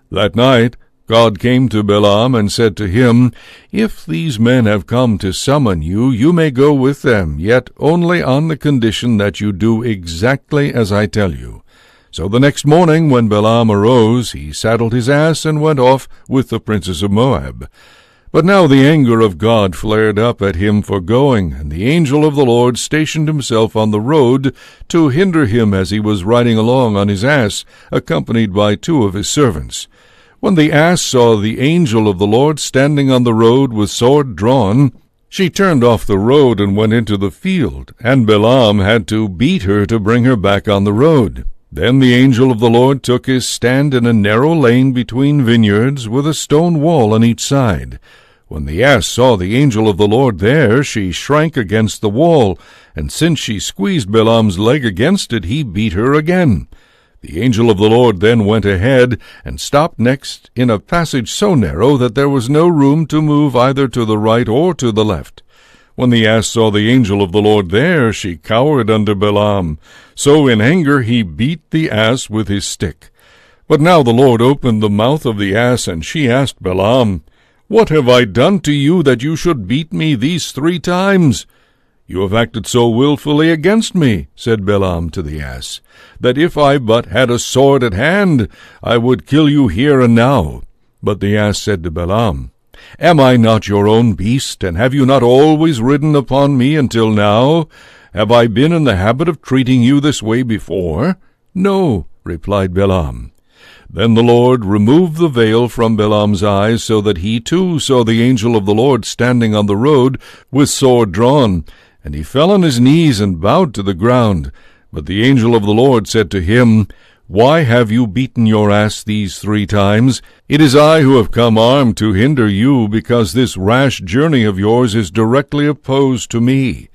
That night God came to Balaam and said to him, If these men have come to summon you, you may go with them, yet only on the condition that you do exactly as I tell you. So the next morning, when Balaam arose, he saddled his ass and went off with the princes of Moab. But now the anger of God flared up at him for going, and the angel of the Lord stationed himself on the road to hinder him as he was riding along on his ass, accompanied by 2 of his servants. When the ass saw the angel of the Lord standing on the road with sword drawn, she turned off the road and went into the field, and Balaam had to beat her to bring her back on the road. Then the angel of the Lord took his stand in a narrow lane between vineyards, with a stone wall on each side. When the ass saw the angel of the Lord there, she shrank against the wall, and since she squeezed Balaam's leg against it, he beat her again. The angel of the Lord then went ahead and stopped next in a passage so narrow that there was no room to move either to the right or to the left. When the ass saw the angel of the Lord there, she cowered under Balaam. So in anger he beat the ass with his stick. But now the Lord opened the mouth of the ass, and she asked Balaam, "What have I done to you that you should beat me these 3 times?" "You have acted so willfully against me," said Balaam to the ass, "that if I but had a sword at hand, I would kill you here and now." But the ass said to Balaam, "Am I not your own beast, and have you not always ridden upon me until now? Have I been in the habit of treating you this way before?" "No," replied Balaam. Then the Lord removed the veil from Balaam's eyes, so that he too saw the angel of the Lord standing on the road with sword drawn. And he fell on his knees and bowed to the ground. But the angel of the Lord said to him, "Why have you beaten your ass these 3 times? It is I who have come armed to hinder you, because this rash journey of yours is directly opposed to me.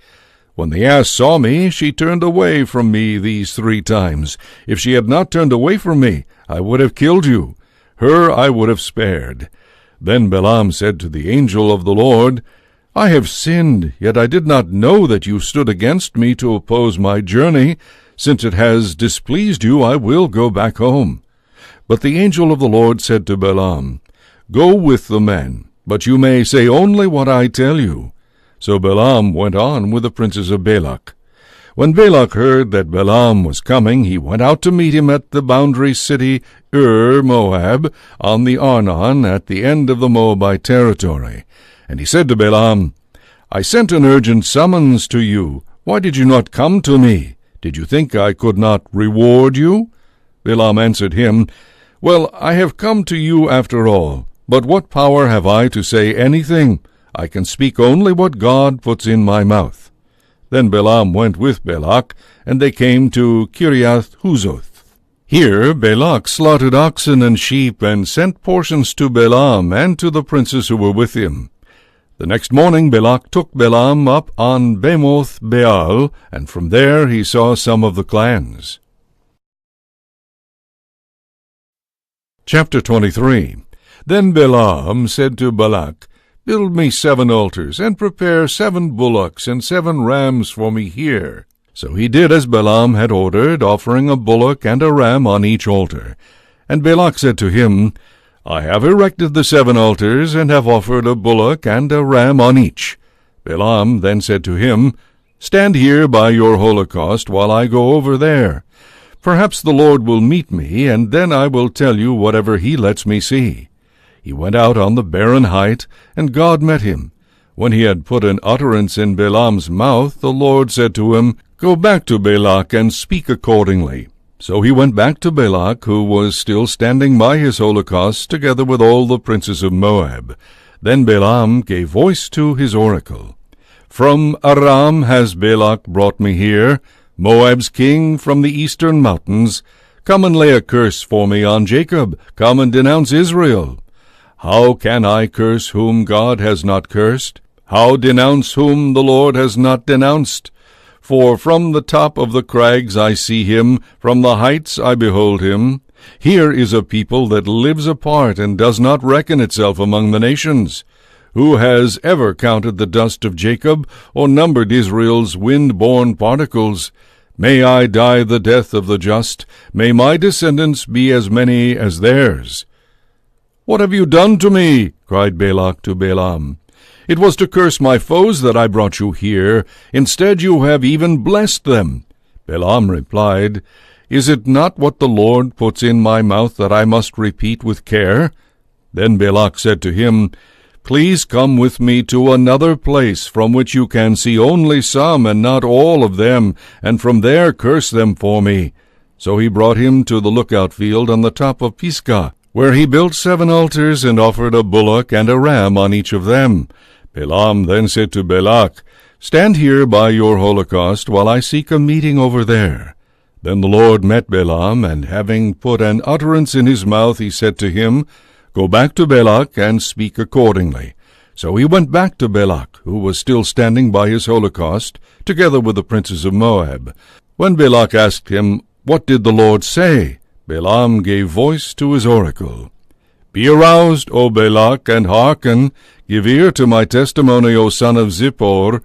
When the ass saw me, she turned away from me these 3 times. If she had not turned away from me, I would have killed you. Her I would have spared." Then Balaam said to the angel of the Lord, "I have sinned, yet I did not know that you stood against me to oppose my journey. Since it has displeased you, I will go back home." But the angel of the Lord said to Balaam, "Go with the men, but you may say only what I tell you." So Balaam went on with the princes of Balak. When Balak heard that Balaam was coming, he went out to meet him at the boundary city Moab, on the Arnon, at the end of the Moabite territory. And he said to Balaam, "I sent an urgent summons to you. Why did you not come to me? Did you think I could not reward you?" Balaam answered him, "Well, I have come to you after all. But what power have I to say anything? I can speak only what God puts in my mouth." Then Balaam went with Balak, and they came to Kiriath Huzoth. Here Balak slaughtered oxen and sheep, and sent portions to Balaam and to the princes who were with him. The next morning Balak took Balaam up on Bamoth Baal, and from there he saw some of the clans. Chapter 23. Then Balaam said to Balak, "Build me 7 altars, and prepare 7 bullocks and 7 rams for me here." So he did as Balaam had ordered, offering a bullock and a ram on each altar. And Balak said to him, "I have erected the 7 altars, and have offered a bullock and a ram on each." Balaam then said to him, "Stand here by your holocaust while I go over there. Perhaps the Lord will meet me, and then I will tell you whatever he lets me see." He went out on the barren height, and God met him. When he had put an utterance in Balaam's mouth, the Lord said to him, "Go back to Balak and speak accordingly." So he went back to Balak, who was still standing by his holocaust, together with all the princes of Moab. Then Balaam gave voice to his oracle. "From Aram has Balak brought me here, Moab's king from the eastern mountains. Come and lay a curse for me on Jacob. Come and denounce Israel." How can I curse whom God has not cursed? How denounce whom the Lord has not denounced? For from the top of the crags I see him, from the heights I behold him. Here is a people that lives apart and does not reckon itself among the nations. Who has ever counted the dust of Jacob, or numbered Israel's wind-borne particles? May I die the death of the just. May my descendants be as many as theirs. "What have you done to me?" cried Balak to Balaam. "It was to curse my foes that I brought you here. Instead you have even blessed them." Balaam replied, "Is it not what the Lord puts in my mouth that I must repeat with care?" Then Balak said to him, "Please come with me to another place from which you can see only some and not all of them, and from there curse them for me." So he brought him to the lookout field on the top of Pisgah, where he built 7 altars and offered a bullock and a ram on each of them. Balaam then said to Balak, "Stand here by your holocaust while I seek a meeting over there." Then the Lord met Balaam, and having put an utterance in his mouth, he said to him, "Go back to Balak and speak accordingly." So he went back to Balak, who was still standing by his holocaust, together with the princes of Moab. When Balak asked him, "What did the Lord say?" Balaam gave voice to his oracle. "Be aroused, O Balak, and hearken. Give ear to my testimony, O son of Zippor.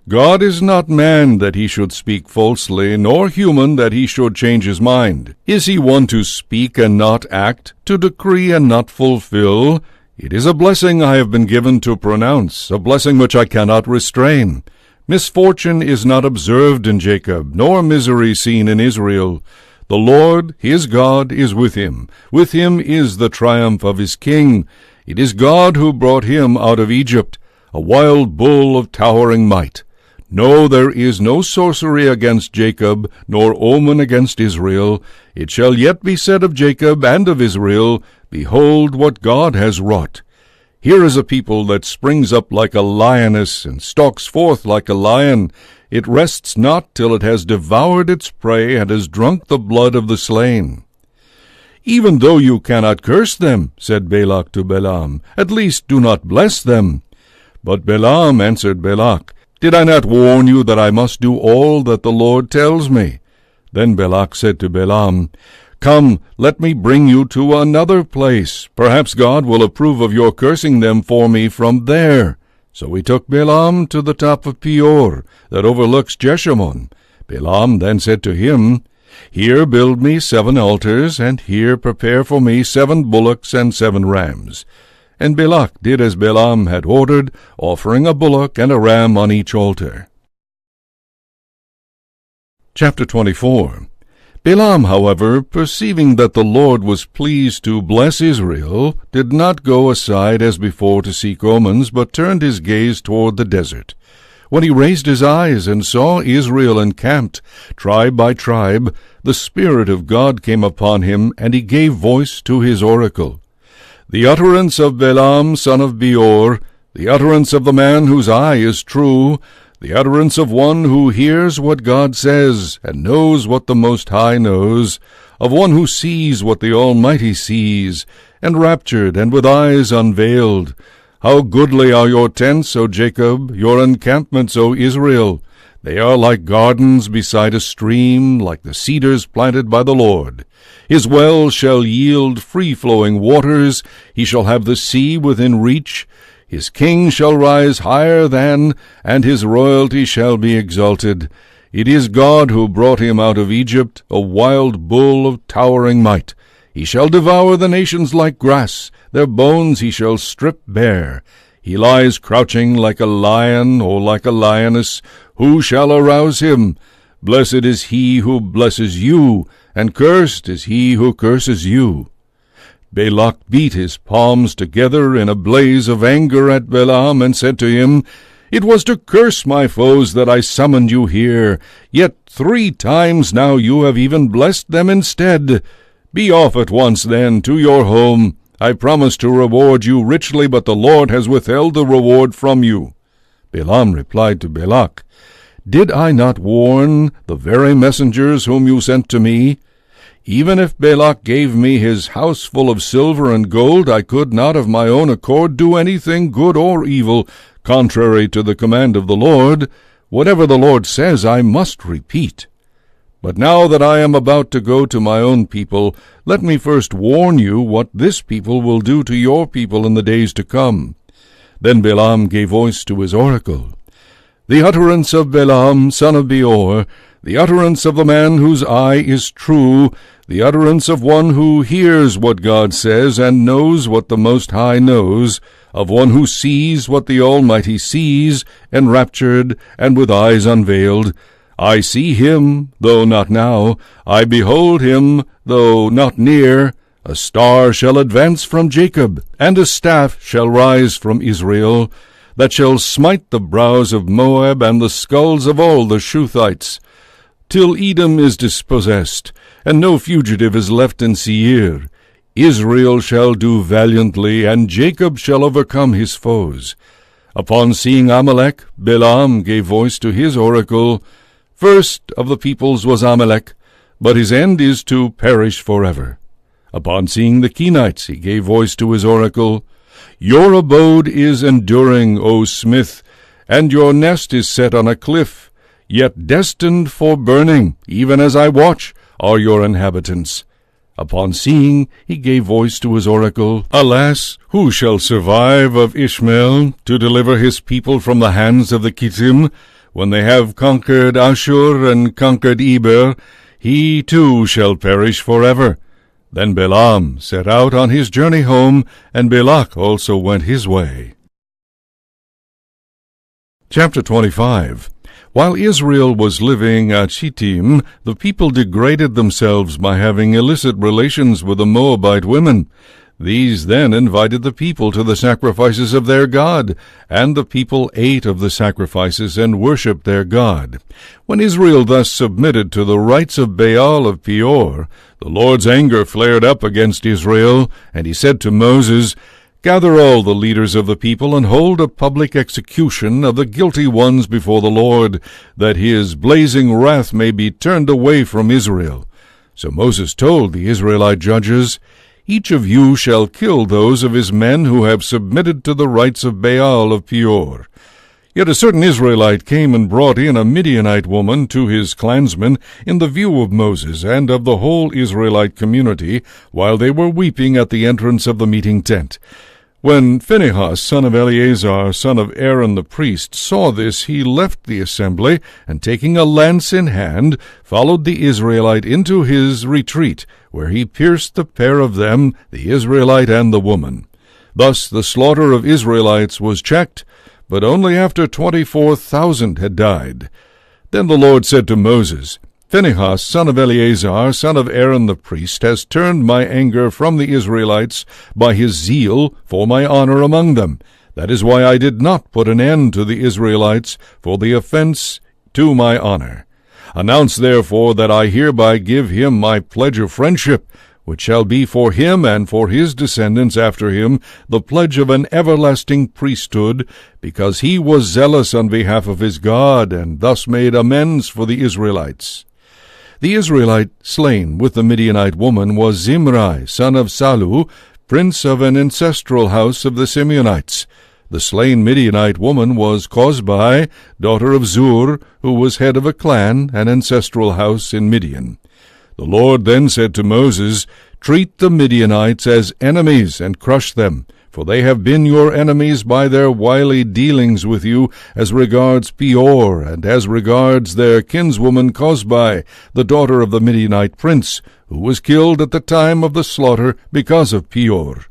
God is not man that he should speak falsely, nor human that he should change his mind. Is he one to speak and not act, to decree and not fulfill? It is a blessing I have been given to pronounce, a blessing which I cannot restrain. Misfortune is not observed in Jacob, nor misery seen in Israel. The Lord, his God, is with him. With him is the triumph of his king. It is God who brought him out of Egypt, a wild bull of towering might. No, there is no sorcery against Jacob, nor omen against Israel. It shall yet be said of Jacob and of Israel, Behold what God has wrought. Here is a people that springs up like a lioness, and stalks forth like a lion. It rests not till it has devoured its prey, and has drunk the blood of the slain. Even though you cannot curse them, said Balak to Balaam, at least do not bless them. But Balaam answered Balak, Did I not warn you that I must do all that the Lord tells me? Then Balak said to Balaam, Come, let me bring you to another place. Perhaps God will approve of your cursing them for me from there. So he took Balaam to the top of Peor, that overlooks Jeshimon. Balaam then said to him, Here build me 7 altars, and here prepare for me 7 bullocks and 7 rams. And Balak did as Balaam had ordered, offering a bullock and a ram on each altar. Chapter 24. Balaam, however, perceiving that the Lord was pleased to bless Israel, did not go aside as before to seek omens, but turned his gaze toward the desert. When he raised his eyes and saw Israel encamped, tribe by tribe, the Spirit of God came upon him, and he gave voice to his oracle. The utterance of Balaam son of Beor, the utterance of the man whose eye is true, the utterance of one who hears what God says, and knows what the Most High knows, of one who sees what the Almighty sees, enraptured and with eyes unveiled. How goodly are your tents, O Jacob, your encampments, O Israel! They are like gardens beside a stream, like the cedars planted by the Lord. His well shall yield free-flowing waters, he shall have the sea within reach. His king shall rise higher than, and his royalty shall be exalted. It is God who brought him out of Egypt, a wild bull of towering might. He shall devour the nations like grass, their bones he shall strip bare. He lies crouching like a lion or like a lioness. Who shall arouse him? Blessed is he who blesses you, and cursed is he who curses you. Balak beat his palms together in a blaze of anger at Balaam, and said to him, It was to curse my foes that I summoned you here, yet 3 times now you have even blessed them instead. Be off at once, then, to your home. I promised to reward you richly, but the Lord has withheld the reward from you. Balaam replied to Balak, Did I not warn the very messengers whom you sent to me? Even if Balak gave me his house full of silver and gold, I could not of my own accord do anything good or evil, contrary to the command of the Lord. Whatever the Lord says, I must repeat. But now that I am about to go to my own people, let me first warn you what this people will do to your people in the days to come. Then Balaam gave voice to his oracle. The utterance of Balaam, son of Beor, the utterance of the man whose eye is true, the utterance of one who hears what God says and knows what the Most High knows, of one who sees what the Almighty sees, enraptured and with eyes unveiled. I see him, though not now. I behold him, though not near. A star shall advance from Jacob, and a staff shall rise from Israel, that shall smite the brows of Moab and the skulls of all the Shuthites, till Edom is dispossessed, and no fugitive is left in Seir. Israel shall do valiantly, and Jacob shall overcome his foes. Upon seeing Amalek, Balaam gave voice to his oracle. First of the peoples was Amalek, but his end is to perish forever. Upon seeing the Kenites, he gave voice to his oracle. Your abode is enduring, O smith, and your nest is set on a cliff, yet destined for burning, even as I watch, are your inhabitants. Upon seeing, he gave voice to his oracle, Alas, who shall survive of Ishmael, to deliver his people from the hands of the Kittim? When they have conquered Ashur and conquered Eber, he too shall perish forever. Then Balaam set out on his journey home, and Balak also went his way. Chapter 25. While Israel was living at Shittim, the people degraded themselves by having illicit relations with the Moabite women. These then invited the people to the sacrifices of their God, and the people ate of the sacrifices and worshipped their God. When Israel thus submitted to the rites of Baal of Peor, the Lord's anger flared up against Israel, and he said to Moses, Gather all the leaders of the people and hold a public execution of the guilty ones before the Lord, that his blazing wrath may be turned away from Israel. So Moses told the Israelite judges, Each of you shall kill those of his men who have submitted to the rites of Baal of Peor. Yet a certain Israelite came and brought in a Midianite woman to his clansmen in the view of Moses and of the whole Israelite community, while they were weeping at the entrance of the meeting tent. When Phinehas, son of Eleazar, son of Aaron the priest, saw this, he left the assembly, and taking a lance in hand, followed the Israelite into his retreat, where he pierced the pair of them, the Israelite and the woman. Thus the slaughter of Israelites was checked, but only after 24,000 had died. Then the Lord said to Moses, Phinehas, son of Eleazar, son of Aaron the priest, has turned my anger from the Israelites by his zeal for my honor among them. That is why I did not put an end to the Israelites for the offense to my honor. Announce therefore that I hereby give him my pledge of friendship, which shall be for him and for his descendants after him the pledge of an everlasting priesthood, because he was zealous on behalf of his God, and thus made amends for the Israelites. The Israelite slain with the Midianite woman was Zimri, son of Salu, prince of an ancestral house of the Simeonites. The slain Midianite woman was Cozbi, daughter of Zur, who was head of a clan, an ancestral house in Midian. The Lord then said to Moses, Treat the Midianites as enemies and crush them, for they have been your enemies by their wily dealings with you as regards Peor, and as regards their kinswoman Cozbi, the daughter of the Midianite prince, who was killed at the time of the slaughter because of Peor.